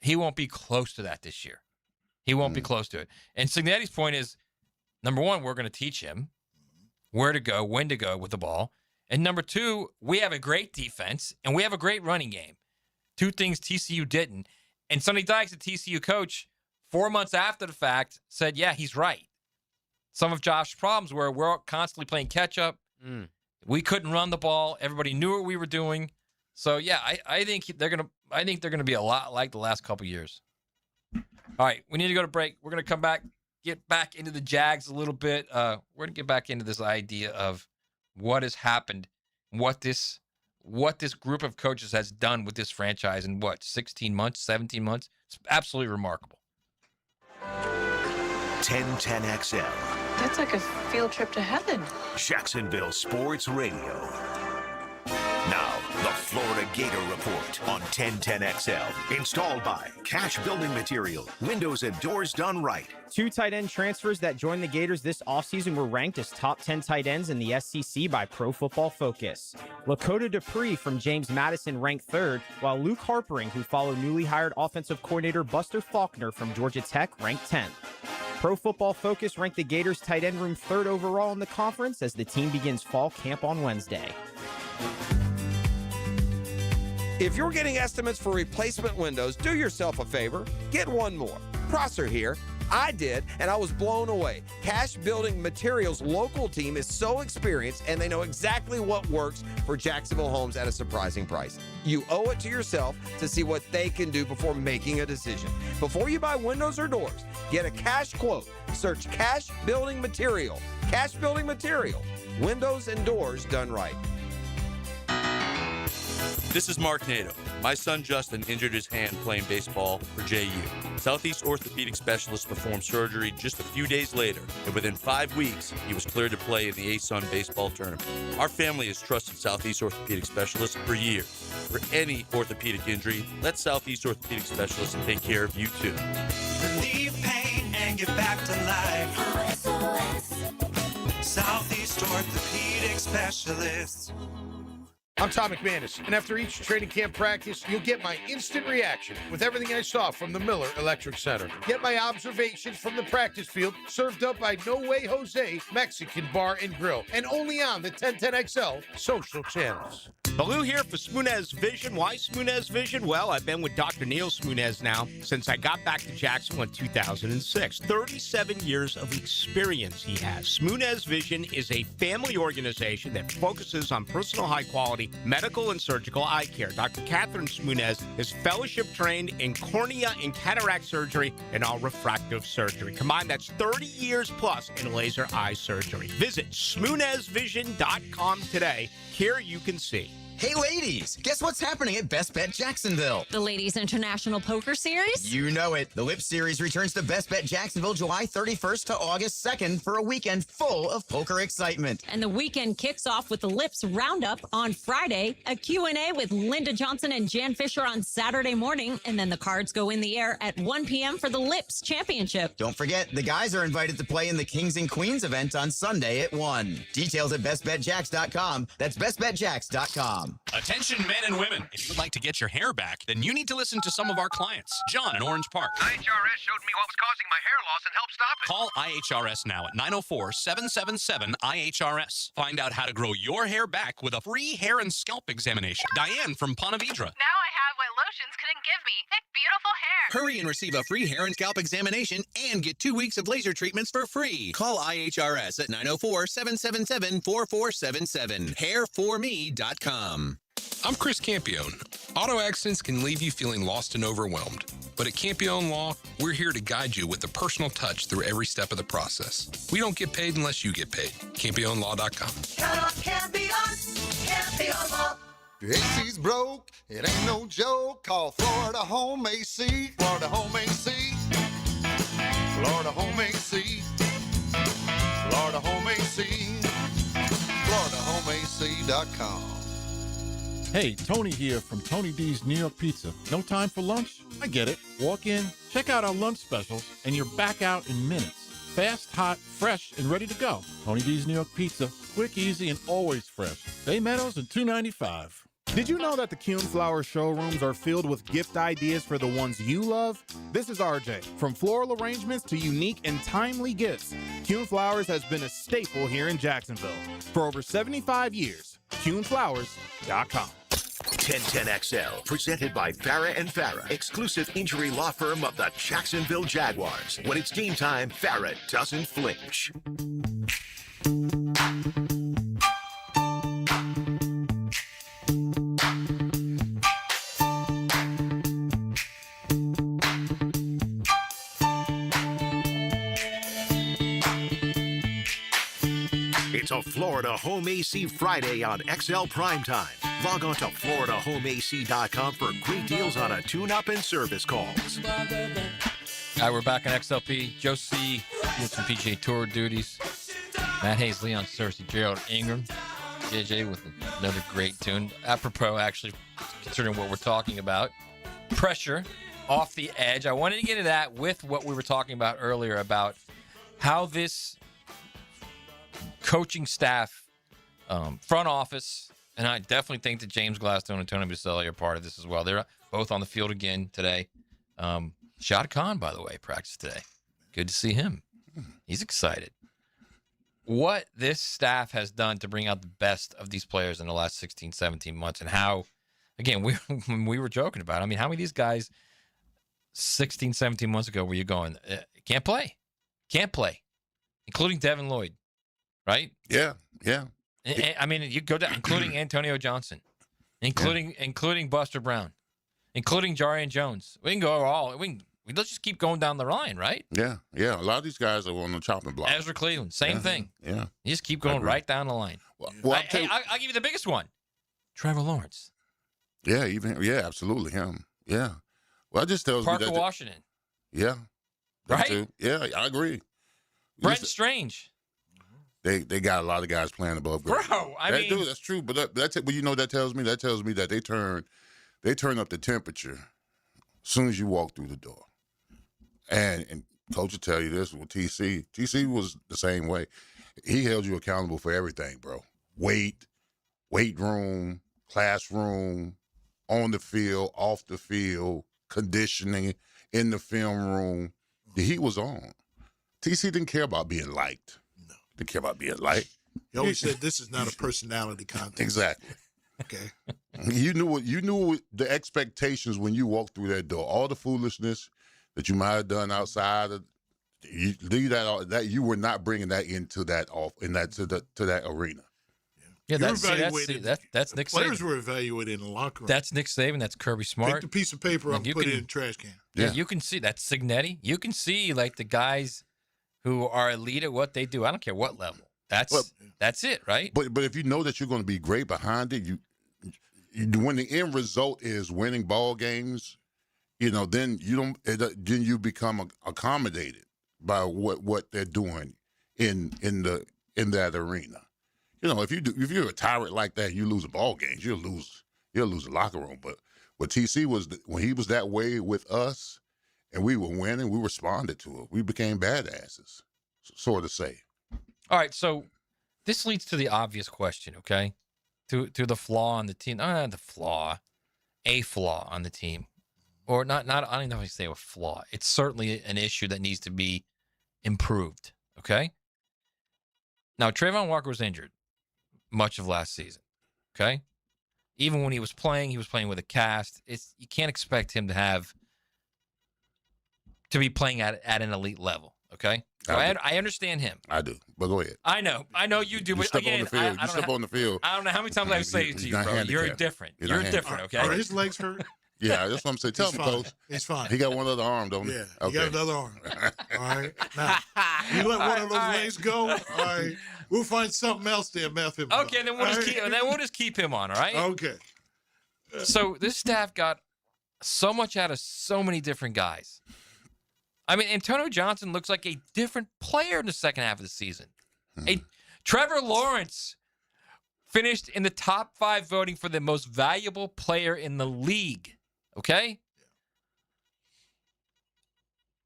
He won't be close to that this year. He won't be close to it. And Signetti's point is, number one, we're going to teach him where to go, when to go with the ball. And number two, we have a great defense, and we have a great running game. 2 things TCU didn't. And Sonny Dykes, the TCU coach, 4 months after the fact, said, yeah, he's right. Some of Josh's problems were we're constantly playing catch-up. We couldn't run the ball. Everybody knew what we were doing. So, yeah, I think they're gonna be a lot like the last couple years. All right, we need to go to break. We're gonna come back, get back into the Jags a little bit. We're gonna get back into this idea of what has happened, what this group of coaches has done with this franchise in 16 months, 17 months. It's absolutely remarkable. 1010XL. That's like a field trip to heaven. Jacksonville Sports Radio. Now, the Florida Gator Report on 1010XL. Installed by Cash Building Material. Windows and doors done right. 2 tight end transfers that joined the Gators this offseason were ranked as top 10 tight ends in the SEC by Pro Football Focus. Lakota Dupree from James Madison ranked 3rd, while Luke Harpering, who followed newly hired offensive coordinator Buster Faulkner from Georgia Tech, ranked 10th. Pro Football Focus ranked the Gators tight end room 3rd overall in the conference as the team begins fall camp on Wednesday. If you're getting estimates for replacement windows, do yourself a favor. Get one more. Prosser here. I did, and I was blown away. Cash Building Materials' local team is so experienced, and they know exactly what works for Jacksonville homes at a surprising price. You owe it to yourself to see what they can do before making a decision. Before you buy windows or doors, get a cash quote. Search Cash Building Material. Cash Building Material. Windows and doors done right. This is Mark Nato. My son Justin injured his hand playing baseball for JU. Southeast orthopedic specialists performed surgery just a few days later, and within 5 weeks, he was cleared to play in the ASUN baseball tournament. Our family has trusted Southeast orthopedic specialists for years. For any orthopedic injury, let Southeast orthopedic specialists take care of you too. Relieve pain and get back to life. Southeast orthopedic specialists. I'm Tom McManus, and after each training camp practice, you'll get my instant reaction with everything I saw from the Miller Electric Center. Get my observations from the practice field, served up by No Way Jose Mexican Bar and Grill, and only on the 1010XL social channels. Baloo here for Smunez Vision. Why Smunez Vision? Well, I've been with Dr. Neil Smunez now since I got back to Jacksonville in 2006. 37 years of experience he has. Smunez Vision is a family organization that focuses on personal high-quality medical and surgical eye care. Dr. Catherine Smunez is fellowship-trained in cornea and cataract surgery and all refractive surgery. Combined, that's 30 years plus in laser eye surgery. Visit SmunezVision.com today. Here you can see. Hey, ladies, guess what's happening at Best Bet Jacksonville? The Ladies International Poker Series? You know it. The LIP Series returns to Best Bet Jacksonville July 31st to August 2nd for a weekend full of poker excitement. And the weekend kicks off with the Lips Roundup on Friday, a Q&A with Linda Johnson and Jan Fisher on Saturday morning, and then the cards go in the air at 1 p.m. for the Lips Championship. Don't forget, the guys are invited to play in the Kings and Queens event on Sunday at 1. Details at bestbetjacks.com. That's bestbetjacks.com. Attention men and women. If you'd like to get your hair back, then you need to listen to some of our clients. John in Orange Park. IHRS showed me what was causing my hair loss and helped stop it. Call IHRS now at 904-777-IHRS. Find out how to grow your hair back with a free hair and scalp examination. Diane from Ponte Vedra. Now I have what lotions couldn't give me. Thick, beautiful hair. Hurry and receive a free hair and scalp examination and get 2 weeks of laser treatments for free. Call IHRS at 904-777-4477. Hairforme.com. I'm Chris Campione. Auto accidents can leave you feeling lost and overwhelmed. But at Campione Law, we're here to guide you with a personal touch through every step of the process. We don't get paid unless you get paid. CampioneLaw.com. Count on Campione Law. AC's broke, it ain't no joke. Call Florida Home AC. Florida Home AC. Florida Home AC. Florida Home AC. FloridaHomeAC.com. Hey, Tony here from Tony D's New York Pizza. No time for lunch? I get it. Walk in, check out our lunch specials, and you're back out in minutes. Fast, hot, fresh, and ready to go. Tony D's New York Pizza. Quick, easy, and always fresh. Bay Meadows and $2.95. Did you know that the Kuhn Flower showrooms are filled with gift ideas for the ones you love? This is RJ. From floral arrangements to unique and timely gifts, Kuhn Flowers has been a staple here in Jacksonville for over 75 years. KuhnFlowers.com. 1010XL, presented by Farah and Farah, exclusive injury law firm of the Jacksonville Jaguars. When it's game time, Farah doesn't flinch. It's a Florida Home AC Friday on XL Primetime. Log on to FloridaHomeAC.com for great deals on a tune-up and service calls. All right, we're back on XLP. Joe C. with some PGA Tour duties. Matt Hayes, Leon Cersei, Gerald Ingram, JJ with another great tune. Apropos, actually, considering what we're talking about, pressure off the edge. I wanted to get into that with what we were talking about earlier about how this coaching staff, front office, and I definitely think that James Gladstone and Tony Baselli are part of this as well. They're both on the field again today. Shad Khan, by the way, practiced today. Good to see him. He's excited. What this staff has done to bring out the best of these players in the last 16, 17 months, and how, again, we were joking about it. I mean, how many of these guys 16, 17 months ago were you going, can't play, including Devin Lloyd, right? Yeah. I mean, you go down, including Antonio Johnson, including Buster Brown, including Jarian Jones. We can go let's just keep going down the line, right? Yeah. A lot of these guys are on the chopping block. Ezra Cleveland, same thing. Yeah. You just keep going right down the line. Well, I'll give you the biggest one. Trevor Lawrence. Yeah, absolutely him. Yeah. Well, that just tells me that Parker Washington. Yeah. Right? Too. Yeah, I agree. Brent Strange. They got a lot of guys playing above grade. Bro, I mean, that's true. But that's it. Well, you know what that tells me? That tells me that they turn up the temperature as soon as you walk through the door. And coach will tell you this with TC. TC was the same way. He held you accountable for everything, bro. Weight room, classroom, on the field, off the field, conditioning, in the film room. The heat was on. TC didn't care about being liked. No. Didn't care about being liked. He always said this is not a personality contest. Exactly. Okay. You knew the expectations when you walked through that door. All the foolishness that you might have done outside of you leave that you were not bringing that into that to that arena. Yeah, that's Nick Players Saban. were evaluated in the locker room. That's Nick Saban. That's Kirby Smart. Take the piece of paper up Like, and put it in the trash can. Yeah, you can see that's Signetti. You can see like the guys who are elite at what they do. I don't care what level. That's it, right? But if you know that you're going to be great behind it, you when the end result is winning ball games, then you become accommodated by what they're doing in that arena. If you're a tyrant like that, you lose a ball game, you'll lose the locker room. But what TC was when he was that way with us, and we were winning, we responded to it. We became badasses, so to say. All right, so this leads to the obvious question, okay? To the flaw on the team. A flaw on the team. Or not I don't even know if I say a flaw. It's certainly an issue that needs to be improved, okay? Now, Trayvon Walker was injured much of last season, okay? Even when he was playing with a cast. You can't expect him to be playing at an elite level, okay? So I understand him. I do, but go ahead. I know you do. You but step again, on the field. You step on the field. I don't know how many times I've said it to you, bro. You're different. You're different, okay? Are his legs hurt? Yeah, that's what I'm saying. Tell me, Coach. He's fine. He got one other arm, don't he? Yeah, okay. he got another arm. All right. Now, you let one of those legs go, all right, we'll find something else to meth him. Okay, then we'll just keep him on, all right? Okay. So this staff got so much out of so many different guys. I mean, Antonio Johnson looks like a different player in the second half of the season. Trevor Lawrence finished in the top 5 voting for the most valuable player in the league. Okay?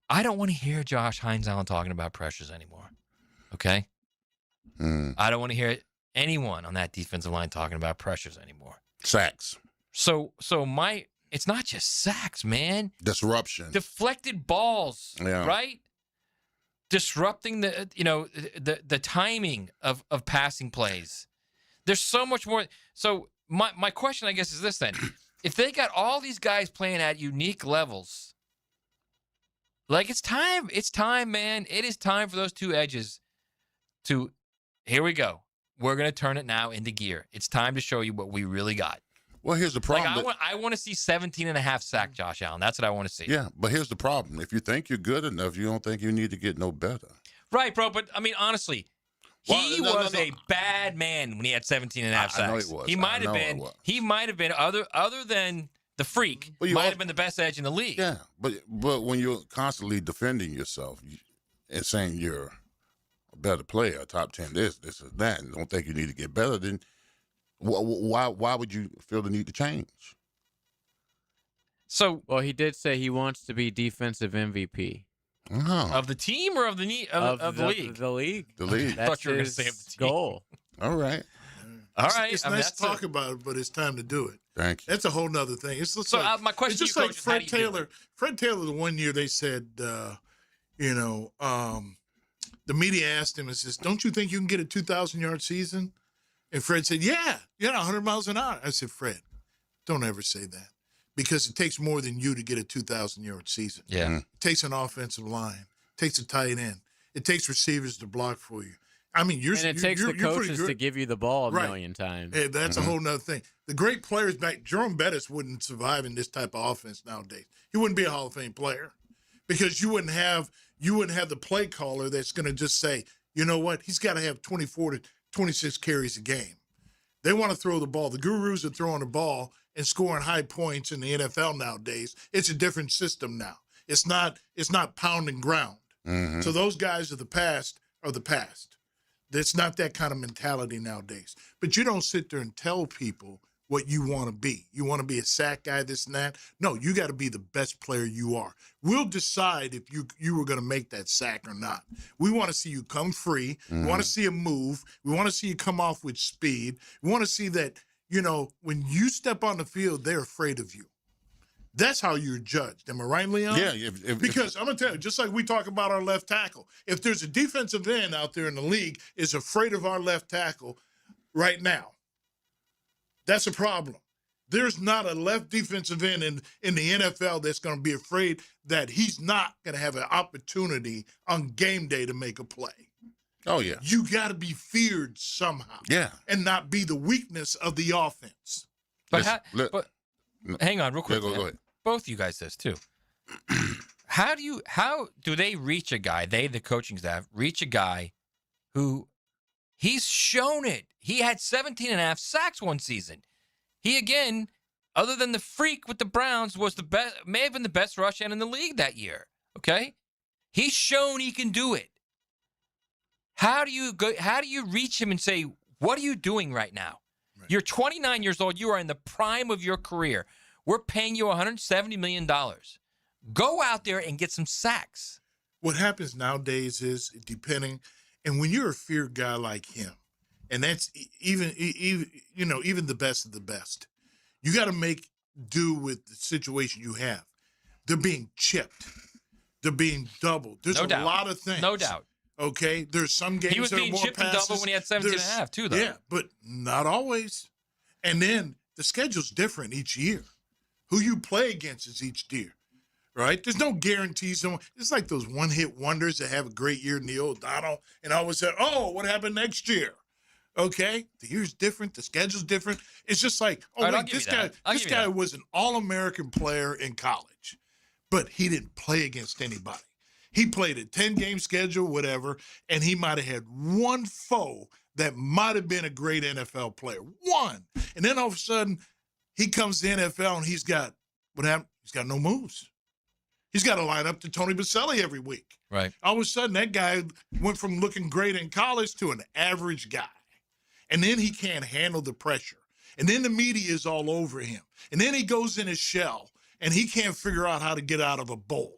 I don't want to hear Josh Hines Allen talking about pressures anymore. Okay? I don't want to hear anyone on that defensive line talking about pressures anymore. Sacks. So it's not just sacks, man. Disruption. Deflected balls, Yeah. right? Disrupting the timing of passing plays. There's so much more. So my question, I guess, is this then. If they got all these guys playing at unique levels, like it's time, man. It is time for those two edges to, here we go. We're going to turn it now into gear. It's time to show you what we really got. Well, here's the problem. I want to see 17.5 sack Josh Allen. That's what I want to see. Yeah, but here's the problem. If you think you're good enough, you don't think you need to get no better. Right, bro. But, I mean, honestly, he was a bad man when he had 17.5 sacks. I know he was. He might have been, other than the freak, might have been the best edge in the league. Yeah, but when you're constantly defending yourself and saying you're a better player, top 10 this, or that, and don't think you need to get better, then why would you feel the need to change? So, well, he did say he wants to be defensive MVP. Of the team or of the league? The league. The league. I thought you were going to say of the team. Goal. All right. All right. It's nice to talk about it, but it's time to do it. Thank you. That's a whole nother thing. It's just my question it's just to you, like Coach, is Fred how do you do Taylor. Fred Taylor, the one year they said, the media asked him and says, "Don't you think you can get a 2,000-yard season?" And Fred said, "Yeah, 100 miles an hour." I said, "Fred, don't ever say that, because it takes more than you to get a 2,000-yard season. Yeah. It takes an offensive line. It takes a tight end. It takes receivers to block for you. I mean, it takes the coaches to give you the ball a million times. Hey, that's a whole nother thing. The great players back, Jerome Bettis wouldn't survive in this type of offense nowadays. He wouldn't be a Hall of Fame player, because you wouldn't have the play caller that's going to just say, you know what, he's got to have 24 to 26 carries a game. They want to throw the ball. The gurus are throwing the ball and scoring high points in the NFL nowadays. It's a different system now. It's not pounding ground. So those guys of the past are the past. It's not that kind of mentality nowadays. But you don't sit there and tell people what you want to be. You want to be a sack guy, this and that. No, you got to be the best player you are. We'll decide if you were going to make that sack or not. We want to see you come free. We want to see a move. We want to see you come off with speed. We want to see that, when you step on the field, they're afraid of you. That's how you're judged. Am I right, Leon? Yeah. Because I'm going to tell you, just like we talk about our left tackle, if there's a defensive end out there in the league is afraid of our left tackle right now, that's a problem. There's not a left defensive end in the NFL that's going to be afraid that he's not going to have an opportunity on game day to make a play. Oh, yeah. You got to be feared somehow. Yeah. And not be the weakness of the offense. But hang on real quick. Go ahead. Both you guys this too. How do they reach a guy, the coaching staff, reach a guy who he's shown it. He had 17.5 sacks one season. He, again, other than the freak with the Browns, was the best, may have been the best rush end in the league that year. Okay? He's shown he can do it. How do you reach him and say, what are you doing right now? Right. You're 29 years old. You are in the prime of your career. We're paying you $170 million. Go out there and get some sacks. What happens nowadays is, depending, and when you're a feared guy like him, and that's even the best of the best, you got to make do with the situation you have. They're being chipped. They're being doubled. There's a lot of things. No doubt. Okay, there's some games he was that being are more chipped passes. and doubled when he had 17.5 too, though. Yeah, but not always. And then the schedule's different each year. Who you play against is each year, right? There's no guarantees. It's like those one-hit wonders that have a great year, Neil O'Donnell, and always say, "Oh, what happened next year?" Okay, the year's different, the schedule's different. It's just like, this guy was an All-American player in college, but he didn't play against anybody. He played a 10-game schedule, whatever, and he might have had one foe that might have been a great NFL player. One. And then all of a sudden, he comes to the NFL and he's got, what happened? He's got no moves. He's got to line up to Tony Baselli every week. Right. All of a sudden, that guy went from looking great in college to an average guy. And then he can't handle the pressure. And then the media is all over him. And then he goes in his shell and he can't figure out how to get out of a bowl.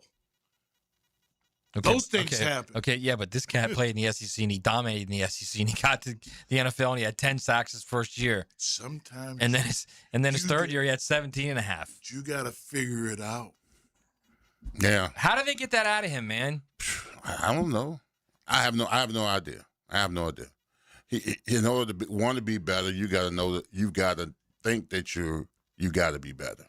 Okay, those things happen. Okay, yeah, but this cat played in the SEC and he dominated in the SEC and he got to the NFL and he had 10 sacks his first year. Sometimes. And then his third year he had 17.5. You got to figure it out. Yeah. How do they get that out of him, man? I don't know. I have no idea. In order to want to be better, you got to know that you've got to think that you got to be better.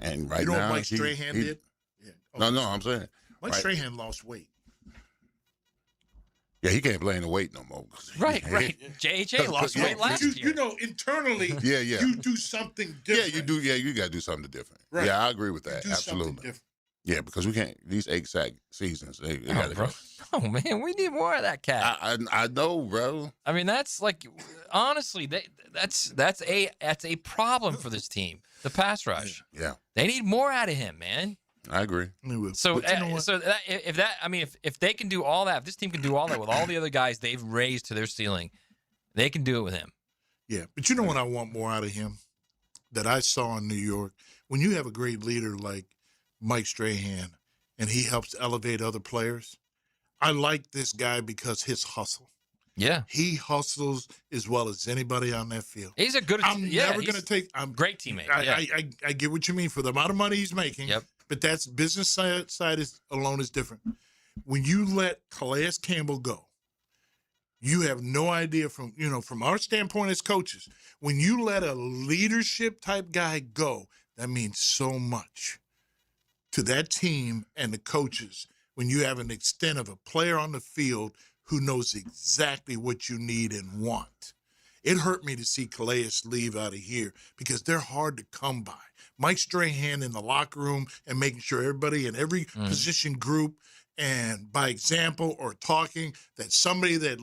And right you know now, what Mike Strahan did? Yeah. No, I'm saying. Mike Strahan lost weight. Yeah, he can't blame the weight no more. Right. JJ lost weight last year. You know, internally, yeah. you do something different. Yeah, you do. Yeah, you got to do something different. Right. Yeah, I agree with that. You do Absolutely. different. Yeah, because we can't. These 8 sack seasons, they got to go. Oh man, we need more of that cat. I know, bro. I mean, that's like, honestly, that's a problem for this team. The pass rush. Yeah, they need more out of him, man. I agree. So, if they can do all that, if this team can do all that with all the other guys they've raised to their ceiling, they can do it with him. Yeah, but you know what I want more out of him that I saw in New York? When you have a great leader like Mike Strahan and he helps elevate other players, I like this guy because his hustle. Yeah. He hustles as well as anybody on that field. He's a good never going to take – I'm great teammate. I get what you mean for the amount of money he's making. Yep. But that's business side alone is different. When you let Calais Campbell go, you have no idea from our standpoint as coaches, when you let a leadership type guy go, that means so much to that team and the coaches when you have an extent of a player on the field who knows exactly what you need and want. It hurt me to see Calais leave out of here because they're hard to come by. Mike Strahan in the locker room and making sure everybody in every position group and by example or talking that somebody that,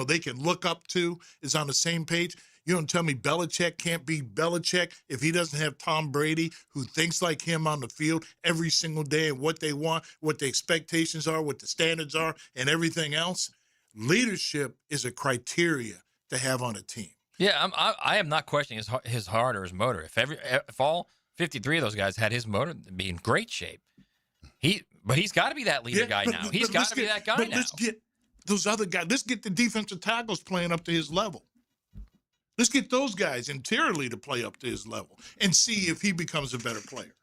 they can look up to is on the same page. You don't tell me Belichick can't be Belichick if he doesn't have Tom Brady who thinks like him on the field every single day and what they want, what the expectations are, what the standards are, and everything else. Leadership is a criteria to have on a team. Yeah, I am not questioning his heart or his motor. If all 53 of those guys had his motor, it'd be in great shape. But he's got to be that leader guy now. He's got to be that guy now. Let's get those other guys. Let's get the defensive tackles playing up to his level. Let's get those guys interiorly to play up to his level and see if he becomes a better player.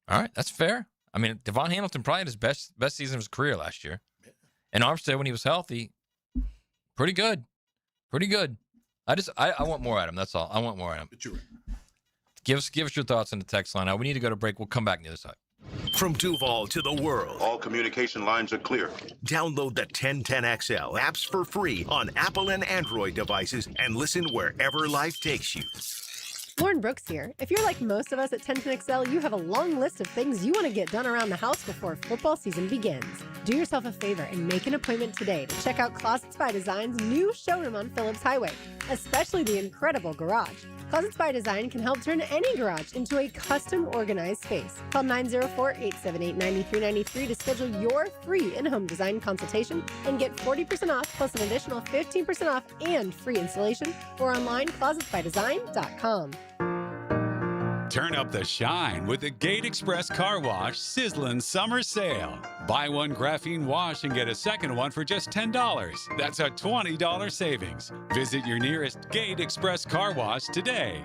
All right, that's fair. I mean, Devon Hamilton probably had his best season of his career last year. And Armstead, when he was healthy, pretty good. Pretty good. I want more at him. That's all. I want more at him. But you're right. Give us your thoughts on the text line. Now, we need to go to break. We'll come back on the other side. From Duval to the world, all communication lines are clear. Download the 1010XL apps for free on Apple and Android devices and listen wherever life takes you. Lauren Brooks here. If you're like most of us at 1010XL, you have a long list of things you want to get done around the house before football season begins. Do yourself a favor and make an appointment today to check out Closets by Design's new showroom on Phillips Highway, especially the incredible garage. Closets by Design can help turn any garage into a custom organized space. Call 904-878-9393 to schedule your free in-home design consultation and get 40% off plus an additional 15% off and free installation, or online closetsbydesign.com. Turn up the shine with the Gate Express Car Wash Sizzlin' Summer Sale. Buy one graphene wash and get a second one for just $10. That's a $20 savings. Visit your nearest Gate Express Car Wash today.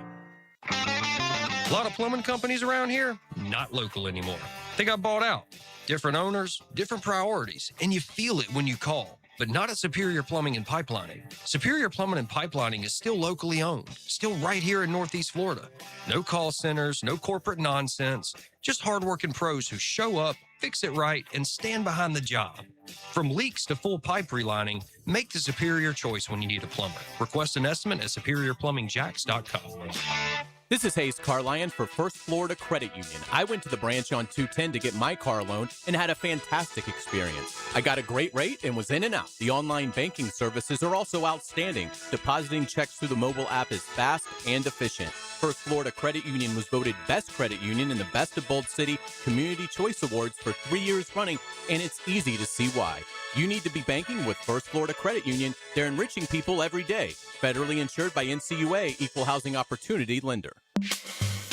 A lot of plumbing companies around here, not local anymore. They got bought out. Different owners, different priorities, and you feel it when you call. But not at Superior Plumbing and Pipelining. Superior Plumbing and Pipelining is still locally owned, still right here in Northeast Florida. No call centers, no corporate nonsense, just hardworking pros who show up, fix it right, and stand behind the job. From leaks to full pipe relining, make the superior choice when you need a plumber. Request an estimate at superiorplumbingjacks.com. This is Hayes Carlion for First Florida Credit Union. I went to the branch on 210 to get my car loan and had a fantastic experience. I got a great rate and was in and out. The online banking services are also outstanding. Depositing checks through the mobile app is fast and efficient. First Florida Credit Union was voted Best Credit Union in the Best of Bold City Community Choice Awards for 3 years running, and it's easy to see why. You need to be banking with First Florida Credit Union. They're enriching people every day. Federally insured by NCUA, Equal Housing Opportunity Lender.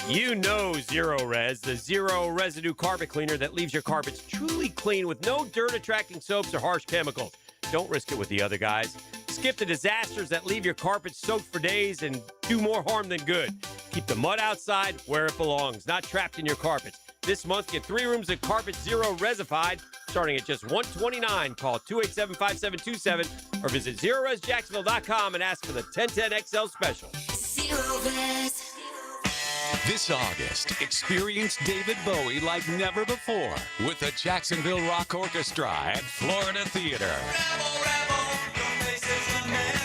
You know Zero Res, the zero residue carpet cleaner that leaves your carpets truly clean with no dirt-attracting soaps or harsh chemicals. Don't risk it with the other guys. Skip the disasters that leave your carpets soaked for days and do more harm than good. Keep the mud outside where it belongs, not trapped in your carpets. This month, get 3 rooms of Carpet Zero Resified, starting at just $129. Call 287-5727 or visit ZeroResJacksonville.com and ask for the 1010XL special. Zero Res. This August, experience David Bowie like never before with the Jacksonville Rock Orchestra at Florida Theater.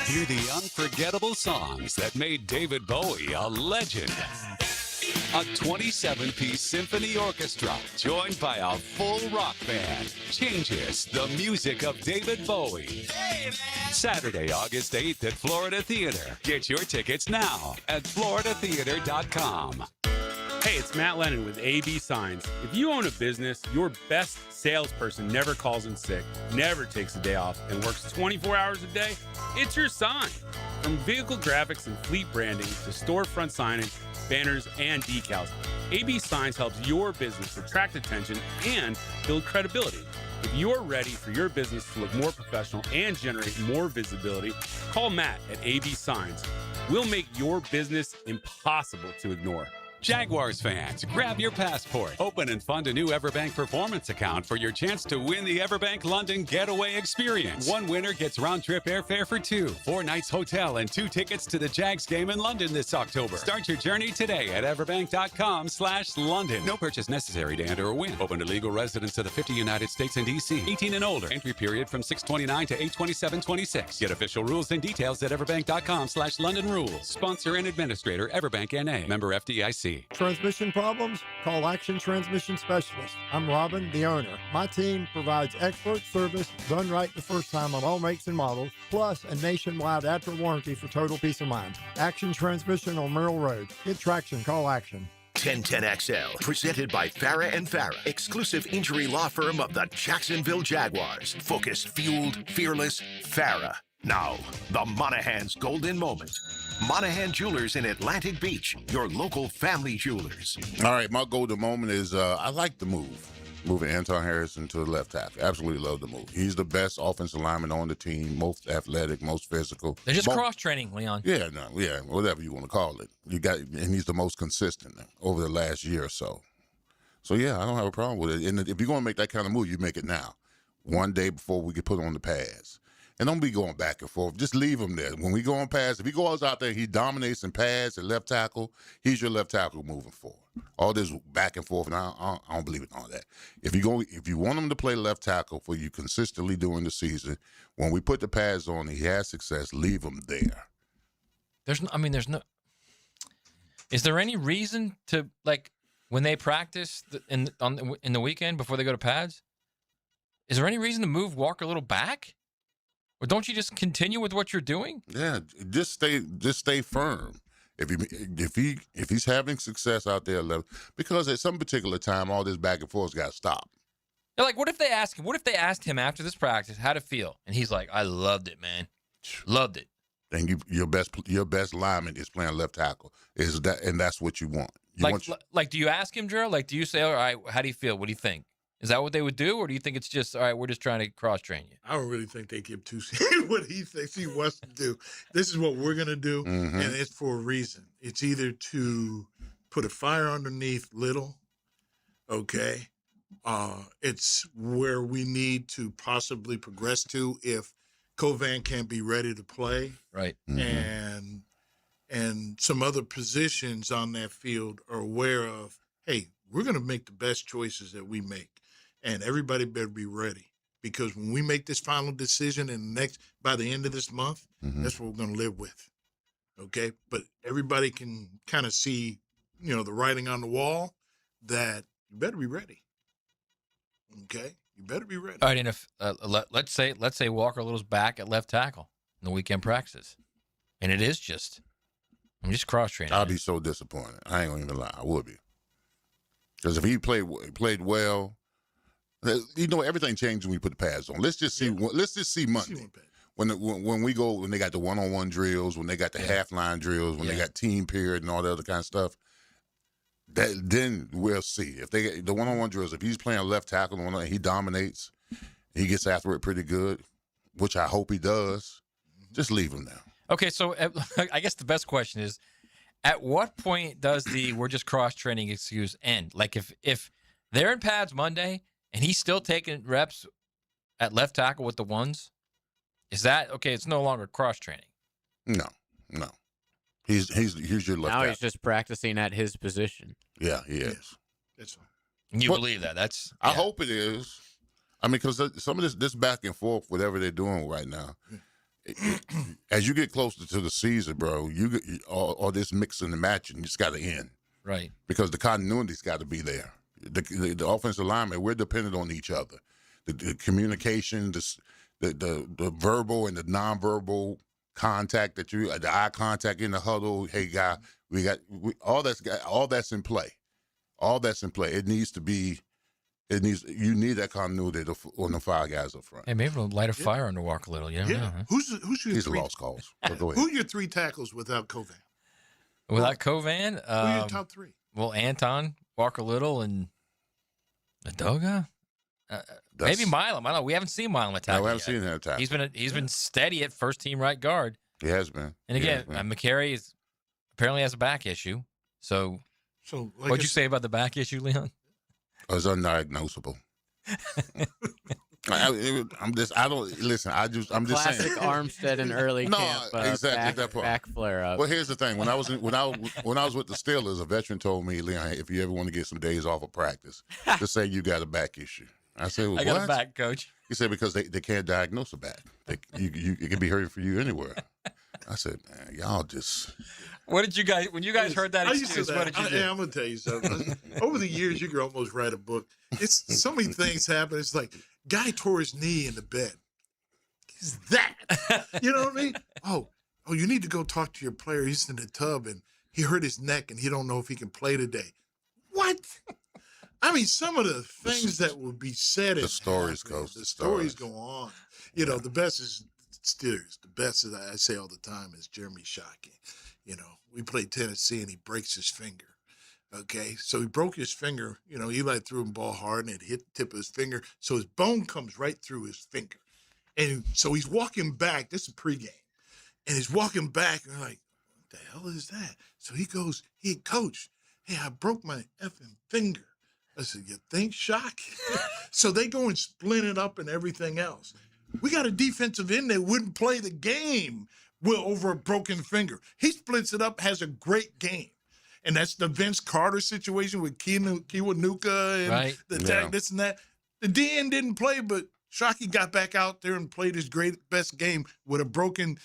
Hear the unforgettable songs that made David Bowie a legend. A 27-piece symphony orchestra joined by a full rock band changes the music of David Bowie. Saturday, August 8th at Florida Theater. Get your tickets now at floridatheater.com. Hey, it's Matt Lennon with AB Signs. If you own a business, your best salesperson never calls in sick, never takes a day off, and works 24 hours a day, it's your sign. From vehicle graphics and fleet branding to storefront signage, banners, and decals, AB Signs helps your business attract attention and build credibility. If you're ready for your business to look more professional and generate more visibility, call Matt at AB Signs. We'll make your business impossible to ignore. Jaguars fans, grab your passport. Open and fund a new Everbank Performance account for your chance to win the Everbank London Getaway Experience. One winner gets round-trip airfare for 2, 4 nights hotel, and 2 tickets to the Jags game in London this October. Start your journey today at everbank.com/London. No purchase necessary to enter or win. Open to legal residents of the 50 United States and D.C. 18 and older. Entry period from 6/29 to 8/27/26. Get official rules and details at everbank.com/London Rules. Sponsor and administrator, Everbank N.A. Member FDIC. Transmission problems? Call Action Transmission Specialist. I'm Robin, the owner. My team provides expert service, done right the first time on all makes and models, plus a nationwide after warranty for total peace of mind. Action Transmission on Merrill Road. Get traction, call Action. 1010XL, presented by Farah and Farah, exclusive injury law firm of the Jacksonville Jaguars. Focused, fueled, fearless, Farah. Now, the Monahan's golden moment. Monahan Jewelers in Atlantic Beach, your local family jewelers. All right, my golden moment is I like the move. moving Anton Harrison to the left tackle. Absolutely love the move. He's the best offensive lineman on the team, most athletic, most physical. They're just cross-training, Leon. Yeah, whatever you want to call it. And he's the most consistent over the last year or so. So, yeah, I don't have a problem with it. And if you're going to make that kind of move, you make it now. One day before we get put on the pads. And don't be going back and forth. Just leave him there. When we go on pads, if he goes out there, he dominates in pads at left tackle, he's your left tackle moving forward. All this back and forth, and I don't believe in all that. If you want him to play left tackle for you consistently during the season, when we put the pads on, he has success, leave him there. There's no. Is there any reason to, like, when they practice in the weekend before they go to pads? Is there any reason to move Walker a little back? Or don't you just continue with what you're doing? Yeah, just stay firm. If he's having success out there, because at some particular time, all this back and forth's got to stop. They're like, what if they asked him after this practice how'd it feel? And he's like, I loved it, man. Loved it. And your best lineman is playing left tackle. And that's what you want. Like, do you ask him, Gerald? Like, do you say, all right, how do you feel? What do you think? Is that what they would do, or do you think it's just, all right, we're just trying to cross-train you? I don't really think they give two cents what he thinks he wants to do. This is what we're going to do, and it's for a reason. It's either to put a fire underneath Little, okay? It's where we need to possibly progress to if Covan can't be ready to play. Right. And some other positions on that field are aware of, hey, we're going to make the best choices that we make. And everybody better be ready, because when we make this final decision by the end of this month, that's what we're going to live with. Okay. But everybody can kind of see, the writing on the wall that you better be ready. Okay. You better be ready. All right. And if, let's say Walker Little's back at left tackle in the weekend practices, and it is just cross-training. I'll be so disappointed. I ain't going to even lie. I would be. Because if he played well, everything changes when we put the pads on. Let's just see. Let's just see Monday when we go, when they got the one-on-one drills, when they got the half-line drills, when they got team period and all that other kind of stuff. Then we'll see if they get the one-on-one drills. If he's playing left tackle and he dominates, he gets after it pretty good, which I hope he does. Just leave him there. Okay, so I guess the best question is, at what point does the we're just cross-training excuse end? Like if they're in pads Monday and he's still taking reps at left tackle with the ones, is that okay? It's no longer cross-training. No. He's your left now tackle. he's just practicing at his position. Yeah, he is. That's all. You believe that? I hope it is. I mean, because some of this back and forth, whatever they're doing right now, as you get closer to the season, bro, all this mixing and matching just got to end. Right. Because the continuity's got to be there. The offensive lineman, we're dependent on each other. The communication, the verbal and the nonverbal contact the eye contact in the huddle. Hey, guy, all that's in play. All that's in play. You need that continuity on the 5 guys up front. Hey, maybe we'll light a fire under Walker Little. You don't know. Huh? Who's your He's three? lost cause. Go ahead. Who are your 3 tackles without Covan? Without Covan? Who are your top 3? Well, Anton, Walker Little, and Adoga? Maybe Milam. We haven't seen Milam attack. No, we haven't seen him attack. He's been steady at first team right guard. He has been. And again, McCary apparently has a back issue. So what'd you say about the back issue, Leon? It's undiagnosable. I'm just saying. Classic Armstead and early camp. Exactly. Back flare up. Well, here's the thing. When I was with the Steelers, a veteran told me, Leon, if you ever want to get some days off of practice, just say you got a back issue. I said, well, I got a back, coach. He said, because they can't diagnose a back. It can be hurting for you anywhere. I said, man, y'all just. What did you guys, when you guys heard that excuse, what did you do? I'm going to tell you something. Over the years, you could almost write a book. It's so many things happen. It's like, guy tore his knee in the bed. Is that? You know what I mean? Oh, you need to go talk to your player. He's in the tub and he hurt his neck and he don't know if he can play today. What? I mean, some of the things that would be said. The stories go. The stories go on. You know, the best is Steelers. The best, as I say all the time, is Jeremy Shockey. You know, we played Tennessee and he breaks his finger. Okay, so he broke his finger. You know, Eli threw him ball hard and it hit the tip of his finger. So his bone comes right through his finger. And so he's walking back. This is pregame. And he's walking back and I'm like, what the hell is that? So he goes, hey, coach, hey, I broke my effing finger. I said, you think, Shock? So they go and splint it up and everything else. We got a defensive end that wouldn't play the game over a broken finger. He splits it up, has a great game. And that's the Vince Carter situation with Kiwanuka and the tag, this and that. The DN didn't play, but Shockey got back out there and played his best game with a broken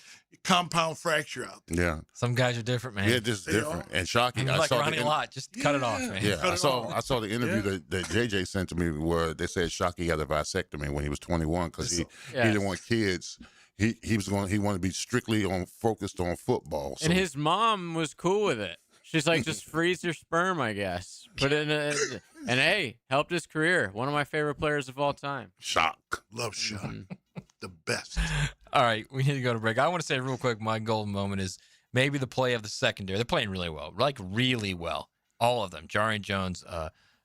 compound fracture out there. Yeah. Some guys are different, man. Yeah, just different. And Shockey, I like Ronnie a lot. Just cut it off, man. Yeah, I saw the interview that JJ sent to me where they said Shockey had a vasectomy when he was 21 because he didn't want kids. He wanted to be strictly focused on football. So. And his mom was cool with it. She's like, just freeze your sperm, I guess. Put it in and hey, helped his career. One of my favorite players of all time. Shock. Love Shock. The best. All right, we need to go to break. I want to say real quick, my golden moment is maybe the play of the secondary. They're playing really well, really well. All of them. Jarian Jones,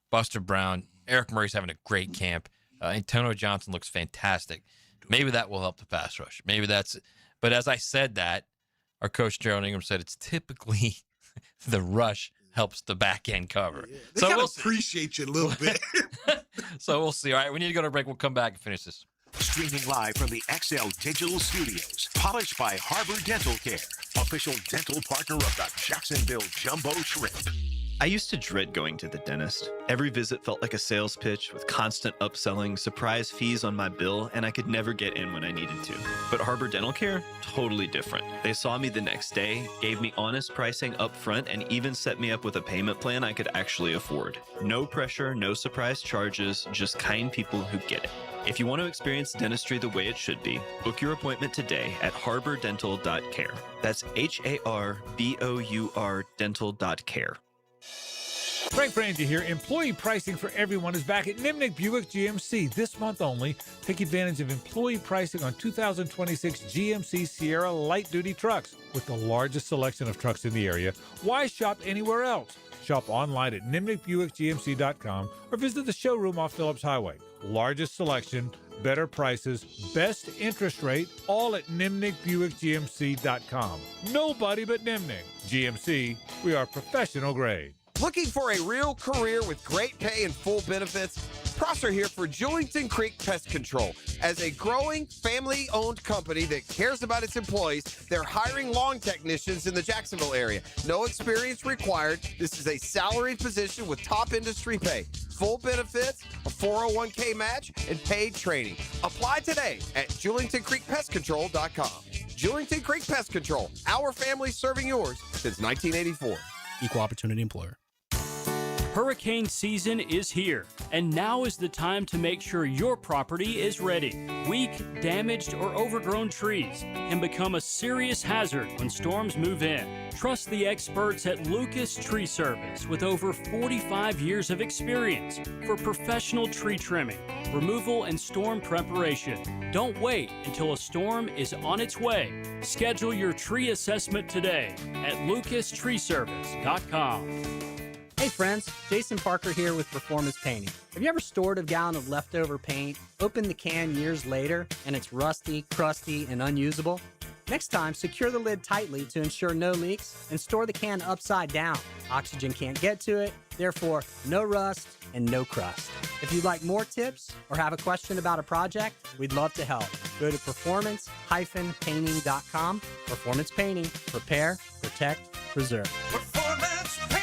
Buster Brown, Eric Murray's having a great camp. Antonio Johnson looks fantastic. Maybe that will help the pass rush. Maybe that's – but as I said that, our coach Gerald Ingram said it's typically – the rush helps the back end cover. Yeah, they so we'll appreciate you a little bit. So we'll see. All right, we need to go to break. We'll come back and finish this. Streaming live from the XL Digital Studios. Polished by Harbor Dental Care, official dental partner of the Jacksonville Jumbo Shrimp. I used to dread going to the dentist. Every visit felt like a sales pitch with constant upselling, surprise fees on my bill, and I could never get in when I needed to. But Harbor Dental Care, totally different. They saw me the next day, gave me honest pricing up front, and even set me up with a payment plan I could actually afford. No pressure, no surprise charges, just kind people who get it. If you want to experience dentistry the way it should be, book your appointment today at harbordental.care. That's HARBOUR dental.care. Frank Frangie here. Employee pricing for everyone is back at Nimnick Buick GMC this month only. Take advantage of employee pricing on 2026 GMC Sierra light-duty trucks. With the largest selection of trucks in the area, why shop anywhere else? Shop online at nimnickbuickgmc.com or visit the showroom off Phillips Highway. Largest selection, better prices, best interest rate, all at nimnickbuickgmc.com. Nobody but Nimnick. GMC, we are professional grade. Looking for a real career with great pay and full benefits? Prosser here for Julington Creek Pest Control. As a growing, family-owned company that cares about its employees, they're hiring lawn technicians in the Jacksonville area. No experience required. This is a salaried position with top industry pay. Full benefits, a 401k match, and paid training. Apply today at JulingtonCreekPestControl.com. Julington Creek Pest Control. Our family serving yours since 1984. Equal opportunity employer. Hurricane season is here, and now is the time to make sure your property is ready. Weak, damaged, or overgrown trees can become a serious hazard when storms move in. Trust the experts at Lucas Tree Service with over 45 years of experience for professional tree trimming, removal, and storm preparation. Don't wait until a storm is on its way. Schedule your tree assessment today at lucastreeservice.com. Hey friends, Jason Parker here with Performance Painting. Have you ever stored a gallon of leftover paint, opened the can years later, and it's rusty, crusty, and unusable? Next time, secure the lid tightly to ensure no leaks and store the can upside down. Oxygen can't get to it, therefore no rust and no crust. If you'd like more tips or have a question about a project, we'd love to help. Go to performance-painting.com. Performance Painting. Prepare, protect, preserve. Performance Painting.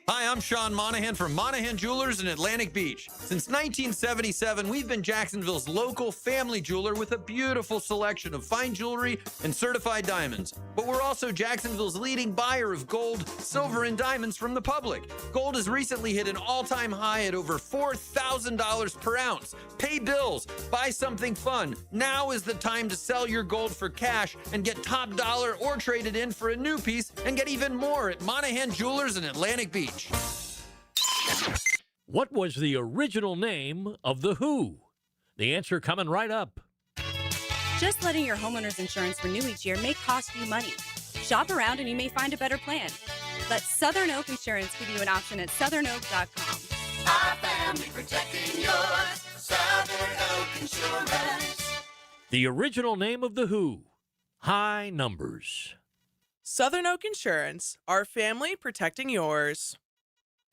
Hi, I'm Sean Monahan from Monahan Jewelers in Atlantic Beach. Since 1977, we've been Jacksonville's local family jeweler with a beautiful selection of fine jewelry and certified diamonds. But we're also Jacksonville's leading buyer of gold, silver, and diamonds from the public. Gold has recently hit an all-time high at over $4,000 per ounce. Pay bills, buy something fun. Now is the time to sell your gold for cash and get top dollar or trade it in for a new piece and get even more at Monahan Jewelers in Atlantic Beach. What was the original name of The Who? The answer coming right up. Just letting your homeowner's insurance renew each year may cost you money. Shop around and you may find a better plan. Let Southern Oak Insurance give you an option at southernoak.com. Our family protecting yours. Southern Oak Insurance. The original name of The Who, High Numbers. Southern Oak Insurance, our family protecting yours.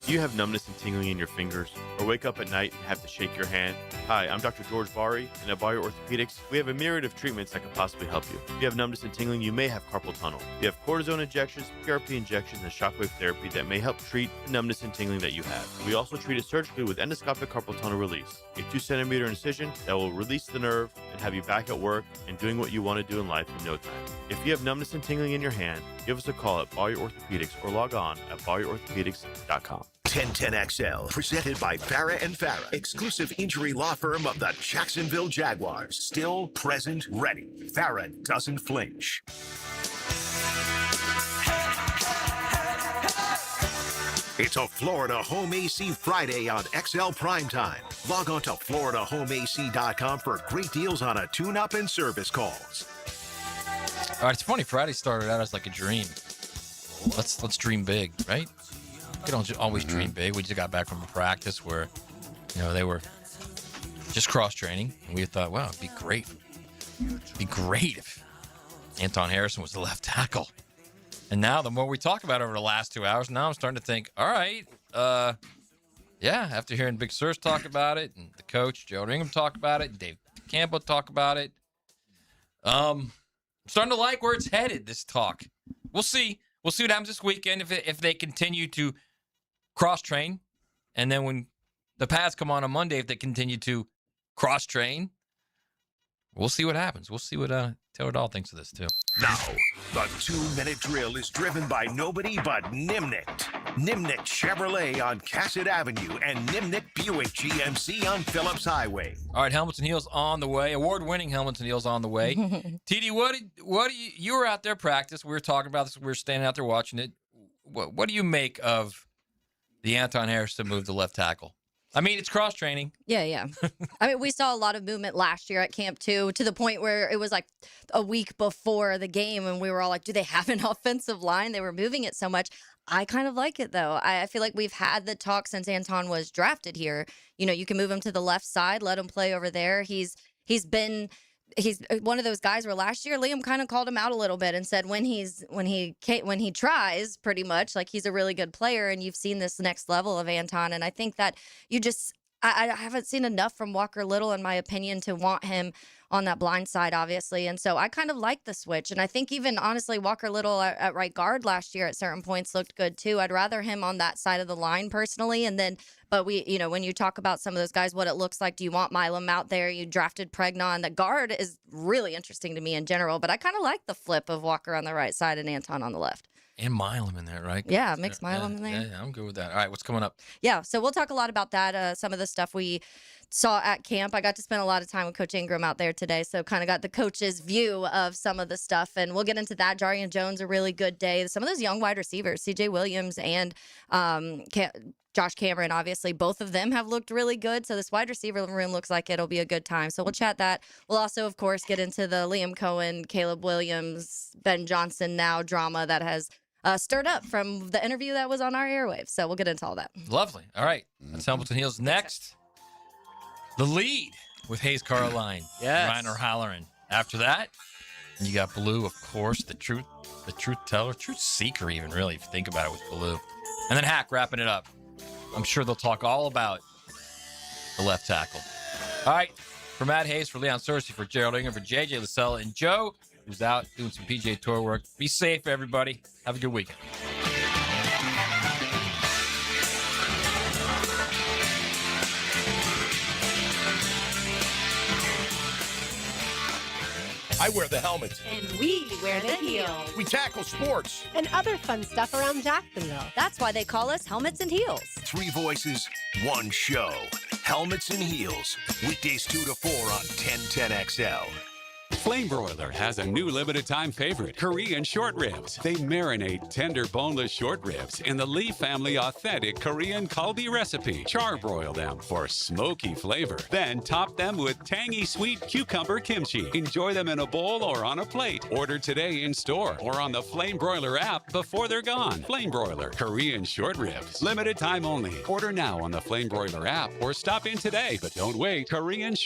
Do you have numbness and tingling in your fingers, or wake up at night and have to shake your hand? Hi, I'm Dr. George Bari, and at Bari Orthopedics, we have a myriad of treatments that could possibly help you. If you have numbness and tingling, you may have carpal tunnel. We have cortisone injections, PRP injections, and shockwave therapy that may help treat the numbness and tingling that you have. We also treat it surgically with endoscopic carpal tunnel release, a 2-centimeter incision that will release the nerve and have you back at work and doing what you want to do in life in no time. If you have numbness and tingling in your hand, give us a call at Bari Orthopedics or log on at bariorthopedics.com. 1010XL, presented by Farah and Farah, exclusive injury law firm of the Jacksonville Jaguars. Still, present, ready. Farah doesn't flinch. It's a Florida Home AC Friday on XL Primetime. Log on to FloridaHomeAC.com for great deals on a tune-up and service calls. All right, it's funny. Friday started out as like a dream. Let's dream big, right? We don't always dream big. We just got back from a practice where, they were just cross-training. And we thought, wow, it'd be great. It'd be great if Anton Harrison was the left tackle. And now the more we talk about it over the last 2 hours, now I'm starting to think, all right, after hearing Big Surge talk about it and the coach, Joe Ingram, talk about it, and Dave Campbell talk about it, I'm starting to like where it's headed, this talk. We'll see. We'll see what happens this weekend if they continue to cross-train. And then when the pads come on Monday, if they continue to cross-train, we'll see what happens. We'll see what Taylor Dahl thinks of this, too. Now, the 2-minute drill is driven by nobody but Nimnicht. Nimnicht Chevrolet on Cassett Avenue and Nimnicht Buick GMC on Phillips Highway. All right, Helmets and Heels on the way. Award-winning Helmets and Heels on the way. TD, you were out there practice. We were talking about this. We were standing out there watching it. What do you make of the Anton Harrison move to left tackle? I mean, it's cross-training. Yeah. I mean, we saw a lot of movement last year at camp, too, to the point where it was like a week before the game, and we were all like, do they have an offensive line? They were moving it so much. I kind of like it, though. I feel like we've had the talk since Anton was drafted here. You can move him to the left side, let him play over there. He's one of those guys where last year Liam kind of called him out a little bit and said when he tries, pretty much, like, he's a really good player, and you've seen this next level of Anton. And I think that I haven't seen enough from Walker Little, in my opinion, to want him on that blind side, obviously. And so I kind of like the switch. And I think even, honestly, Walker Little at right guard last year at certain points looked good, too. I'd rather him on that side of the line, personally. But when you talk about some of those guys, what it looks like, do you want Milam out there? You drafted Pregnon. The guard is really interesting to me in general. But I kind of like the flip of Walker on the right side and Anton on the left. And Milam in there, right? Yeah, mix Milam in there. Yeah, I'm good with that. All right, what's coming up? Yeah, so we'll talk a lot about that. Some of the stuff we saw at camp. I got to spend a lot of time with Coach Ingram out there today, so kind of got the coach's view of some of the stuff, and we'll get into that. Jarian Jones, a really good day. Some of those young wide receivers, C.J. Williams and Josh Cameron, obviously, both of them have looked really good. So this wide receiver room looks like it'll be a good time. So we'll chat that. We'll also, of course, get into the Liam Cohen, Caleb Williams, Ben Johnson now drama that has stirred up from the interview that was on our airwaves. So we'll get into all that. Lovely. All right. That's Hamilton Heels next. The Lead with Hayes Carline. Yes. Ryan O'Halloran. After that, you got Blue, of course, the truth teller, truth seeker even, really, if you think about it, with Blue. And then Hack wrapping it up. I'm sure they'll talk all about the left tackle. All right. For Matt Hayes, for Leon Searcy, for Gerald Ingram, for JJ Lasella, and Joe, who's out doing some PGA Tour work. Be safe, everybody. Have a good weekend. I wear the helmet. And we wear the heels. We tackle sports. And other fun stuff around Jacksonville. That's why they call us Helmets and Heels. 3 voices, 1 show. Helmets and Heels. Weekdays 2 to 4 on 1010XL. Flame Broiler has a new limited-time favorite, Korean short ribs. They marinate tender, boneless short ribs in the Lee family authentic Korean kalbi recipe. Charbroil them for smoky flavor. Then top them with tangy, sweet cucumber kimchi. Enjoy them in a bowl or on a plate. Order today in store or on the Flame Broiler app before they're gone. Flame Broiler, Korean short ribs. Limited time only. Order now on the Flame Broiler app or stop in today. But don't wait. Korean short